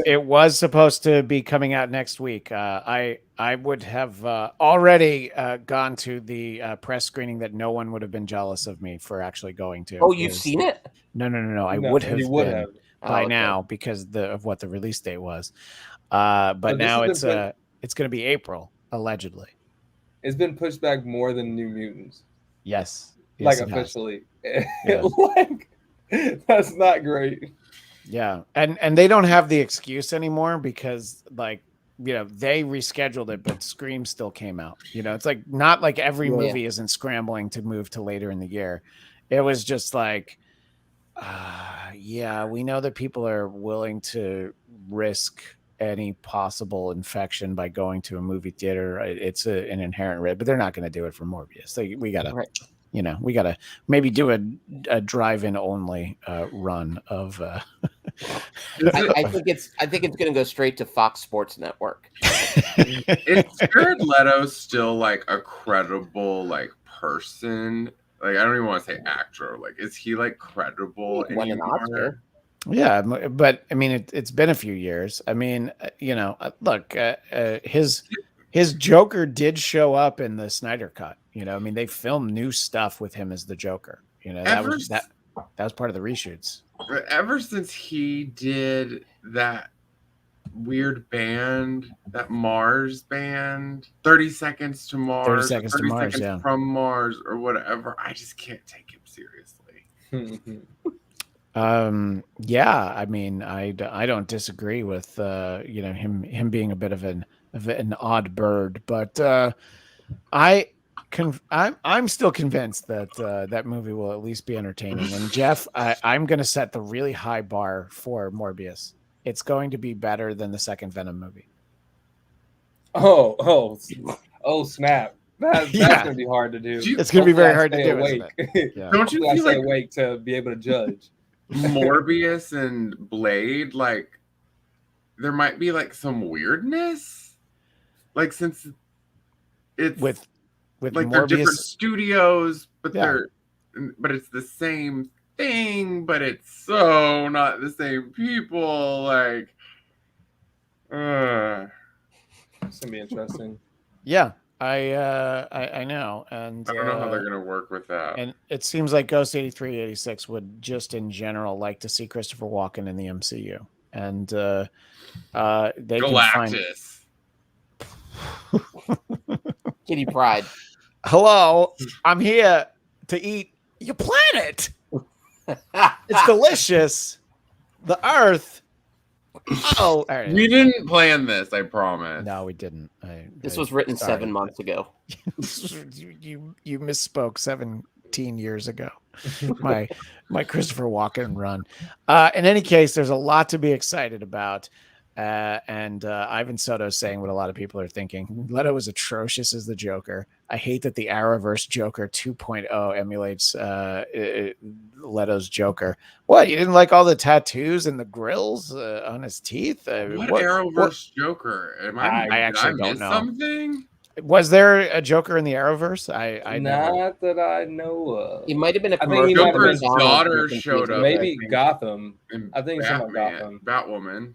It was supposed to be coming out next week. I would have already gone to the press screening that no one would have been jealous of me for actually going to.
Oh, you've seen it?
No. I would have been by now because of what the release date was. But now it's going to be April, allegedly.
It's been pushed back more than New Mutants.
Yes,
officially. That's not great.
Yeah, and they don't have the excuse anymore because they rescheduled it, but Scream still came out. It's not like every movie isn't scrambling to move to later in the year. It was just we know that people are willing to risk any possible infection by going to a movie theater. It's an inherent risk, but they're not going to do it for Morbius. We got to. We got to maybe do a drive-in only run of.
I think it's going to go straight to Fox Sports Network.
Is Jared Leto still a credible person? I don't even want to say actor. Is he credible anymore?
Yeah, but I mean, it's been a few years. I mean, look, his Joker did show up in the Snyder Cut. I mean, they filmed new stuff with him as the Joker. That was part of the reshoots.
Ever since he did that weird band, that Mars band, 30 Seconds to Mars,
30 Seconds to Mars,
from Mars or whatever, I just can't take him seriously.
I mean, I don't disagree with him being a bit of an odd bird, but I'm still convinced that that movie will at least be entertaining. And Jeff, I'm going to set the really high bar for Morbius. It's going to be better than the second Venom movie.
Oh, snap! That's going to be hard to do.
It's going to be very hard to do.
Isn't it? Yeah. Don't you feel awake to be able to judge?
Morbius and Blade, there might be some weirdness, since it's
with
Morbius, they're different studios, but it's the same thing, but it's so not the same people.
It's gonna be interesting.
Yeah. I know, and
I don't know how they're going to work with that.
And it seems like Ghost 8386 would just in general like to see Christopher Walken in the MCU, and they
Galactus.
Can find
Kitty Pryde.
Hello, I'm here to eat your planet. It's delicious. The Earth. Oh, right.
We didn't plan this. I promise.
No, we didn't.
This was written 7 months ago.
you misspoke 17 years ago. my Christopher Walken run. In any case, there's a lot to be excited about. And Ivan Soto saying what a lot of people are thinking. Leto is atrocious as the Joker. I hate that the Arrowverse Joker 2.0 emulates Leto's Joker. What? You didn't like all the tattoos and the grills on his teeth?
What Arrowverse Joker?
I actually don't know.
Something?
Was there a Joker in the Arrowverse? I
not that I know of.
He might have been a
commercial.
Joker's daughter showed up.
Maybe Gotham. I think
Batman,
some of Gotham.
Batwoman.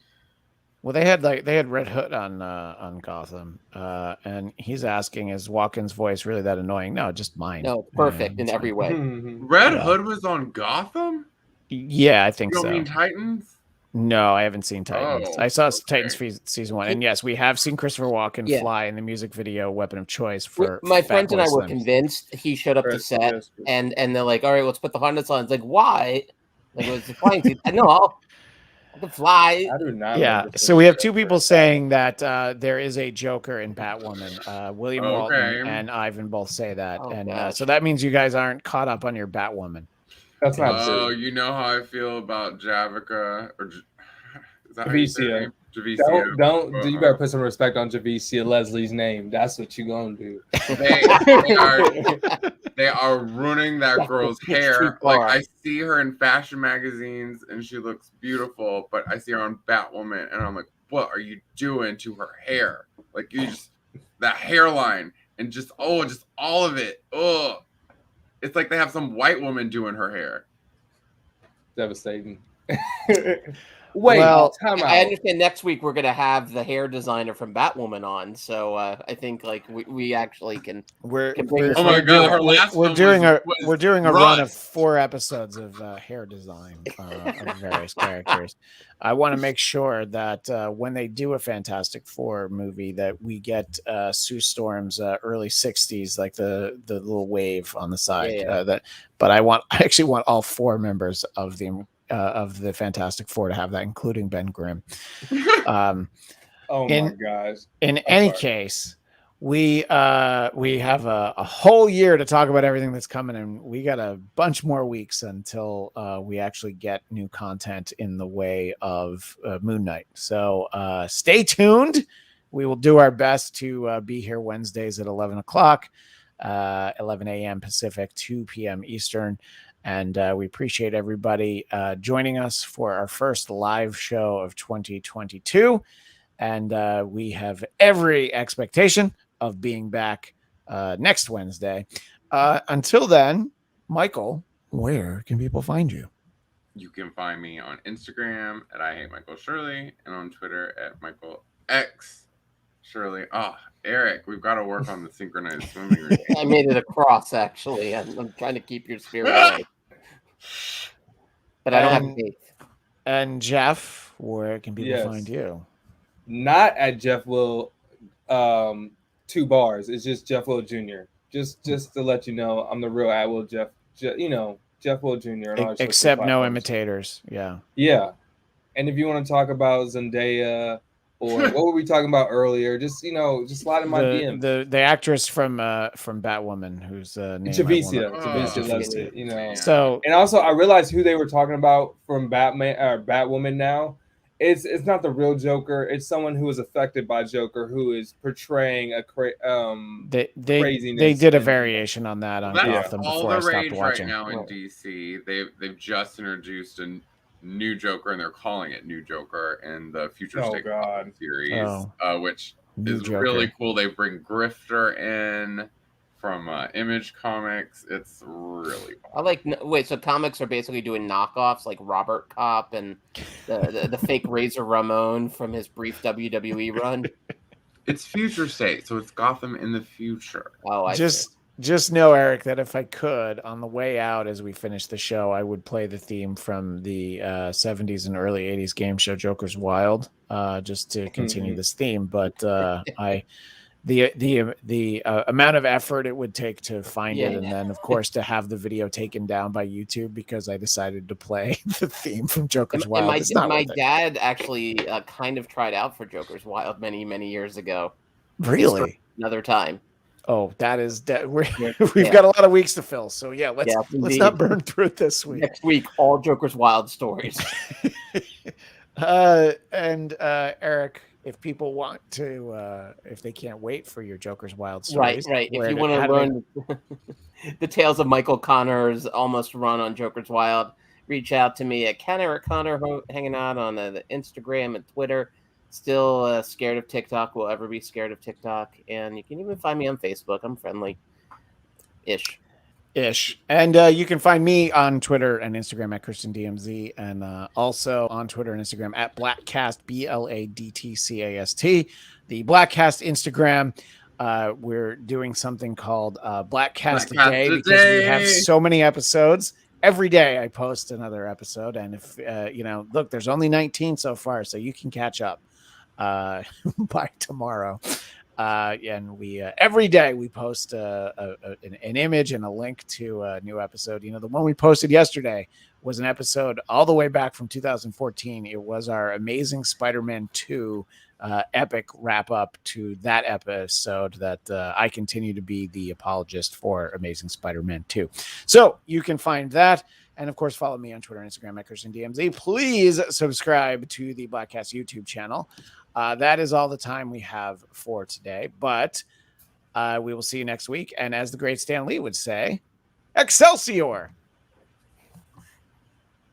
Well, they had Red Hood on Gotham, and he's asking, is Walken's voice really that annoying? No, just mine.
No, perfect in every way.
Red Hood was on Gotham?
Yeah, I think so.
You don't mean Titans?
No, I haven't seen Titans. I saw Titans season 1, and yes, we have seen Christopher Walken fly in the music video "Weapon of Choice" for
my friends and I were convinced he showed up to set, and they're like, "All right, let's put the harness on." It's like, why? Like, it was the flying suit. No, I can fly.
I do not.
Yeah. So we have two people saying that there is a Joker in Batwoman. William Walton and Ivan both say that, so that means you guys aren't caught up on your Batwoman.
That's not true.
Oh, you know how I feel about Javicia or is that
Javicia.
Javicia.
Don't you better put some respect on Javicia Leslie's name. That's what you gonna do.
They are ruining that girl's hair. Like, I see her in fashion magazines and she looks beautiful, but I see her on Batwoman and I'm like, what are you doing to her hair? Like, you just that hairline and just all of it. Oh, it's like they have some white woman doing her hair.
Devastating. Wait, time out.
I understand next week we're gonna have the hair designer from Batwoman on, so I think like we actually can.
We're
doing
a run of 4 episodes of hair design of various characters. I want to make sure that when they do a Fantastic Four movie, that we get Sue Storm's early '60s, like the little wave on the side. But I actually want all 4 members of the Fantastic Four to have that, including Ben Grimm.
Oh my gosh!
In any case, we have a whole year to talk about everything that's coming, and we got a bunch more weeks until we actually get new content in the way of Moon Knight. So stay tuned. We will do our best to be here Wednesdays at 11 o'clock, 11 a.m. Pacific, 2 p.m. Eastern. And we appreciate everybody joining us for our first live show of 2022. And we have every expectation of being back next Wednesday. Until then, Michael, where can people find you?
You can find me on Instagram at I Hate Michael Shirley and on Twitter at Michael X Shirley. Oh, Eric, we've got to work on the synchronized swimming routine.
I made it a cross, actually. I'm trying to keep your spirit away. But I don't have faith.
And Jeff, where can people find you?
Not at Jeff Will 2 bars. It's just Jeff Will Jr. Just to let you know, I'm the real Will Jeff. Jeff Will Jr.
Except no imitators. Yeah.
Yeah. And if you want to talk about Zendaya or what were we talking about earlier? Just slide in my DM.
The actress from Batwoman, who's named
Javicia Leslie.
So,
and also I realized who they were talking about from Batman or Batwoman. Now, it's not the real Joker. It's someone who was affected by Joker, who is portraying a craziness.
They did a variation on that on Gotham before I stopped watching.
Right now in DC, they've just introduced a new Joker, and they're calling it New Joker in the Future State series, which is really cool. They bring Grifter in from Image Comics. It's really fun.
So comics are basically doing knockoffs like Robert Kopp and the fake Razor Ramon from his brief WWE run.
It's Future State, so it's Gotham in the future.
Oh,
Just know, Eric, that if I could, on the way out as we finish the show, I would play the theme from the 70s and early 80s game show Joker's Wild, just to continue this theme. But the amount of effort it would take to find it, and then of course to have the video taken down by YouTube because I decided to play the theme from Joker's Wild.
My dad actually kind of tried out for Joker's Wild many years ago.
Really?
Another time.
Oh, we've got a lot of weeks to fill. So let's not burn through it this week.
Next week, all Joker's Wild stories.
And Eric, if people want to, if they can't wait for your Joker's Wild stories,
right. If you want to learn the tales of Michael Connor's almost run on Joker's Wild, reach out to me at Eric Connor, hanging out on the Instagram and Twitter. Still scared of TikTok. Will ever be scared of TikTok? And you can even find me on Facebook. I'm friendly-ish.
And you can find me on Twitter and Instagram at ChristianDMZ, and also on Twitter and Instagram at Blackcast, BLADTCAST. The Blackcast Instagram, we're doing something called Blackcast a Day because we have so many episodes. Every day I post another episode, and if look, there's only 19 so far, so you can catch up by tomorrow. And we every day we post an image and a link to a new episode. The one we posted yesterday was an episode all the way back from 2014. It was our Amazing Spider-Man 2 epic wrap up to that episode that I continue to be the apologist for Amazing Spider-Man 2. So you can find that. And of course, follow me on Twitter and Instagram at ChristianDMZ. Please subscribe to the Blackcast YouTube channel. That is all the time we have for today, but we will see you next week. And as the great Stan Lee would say, Excelsior!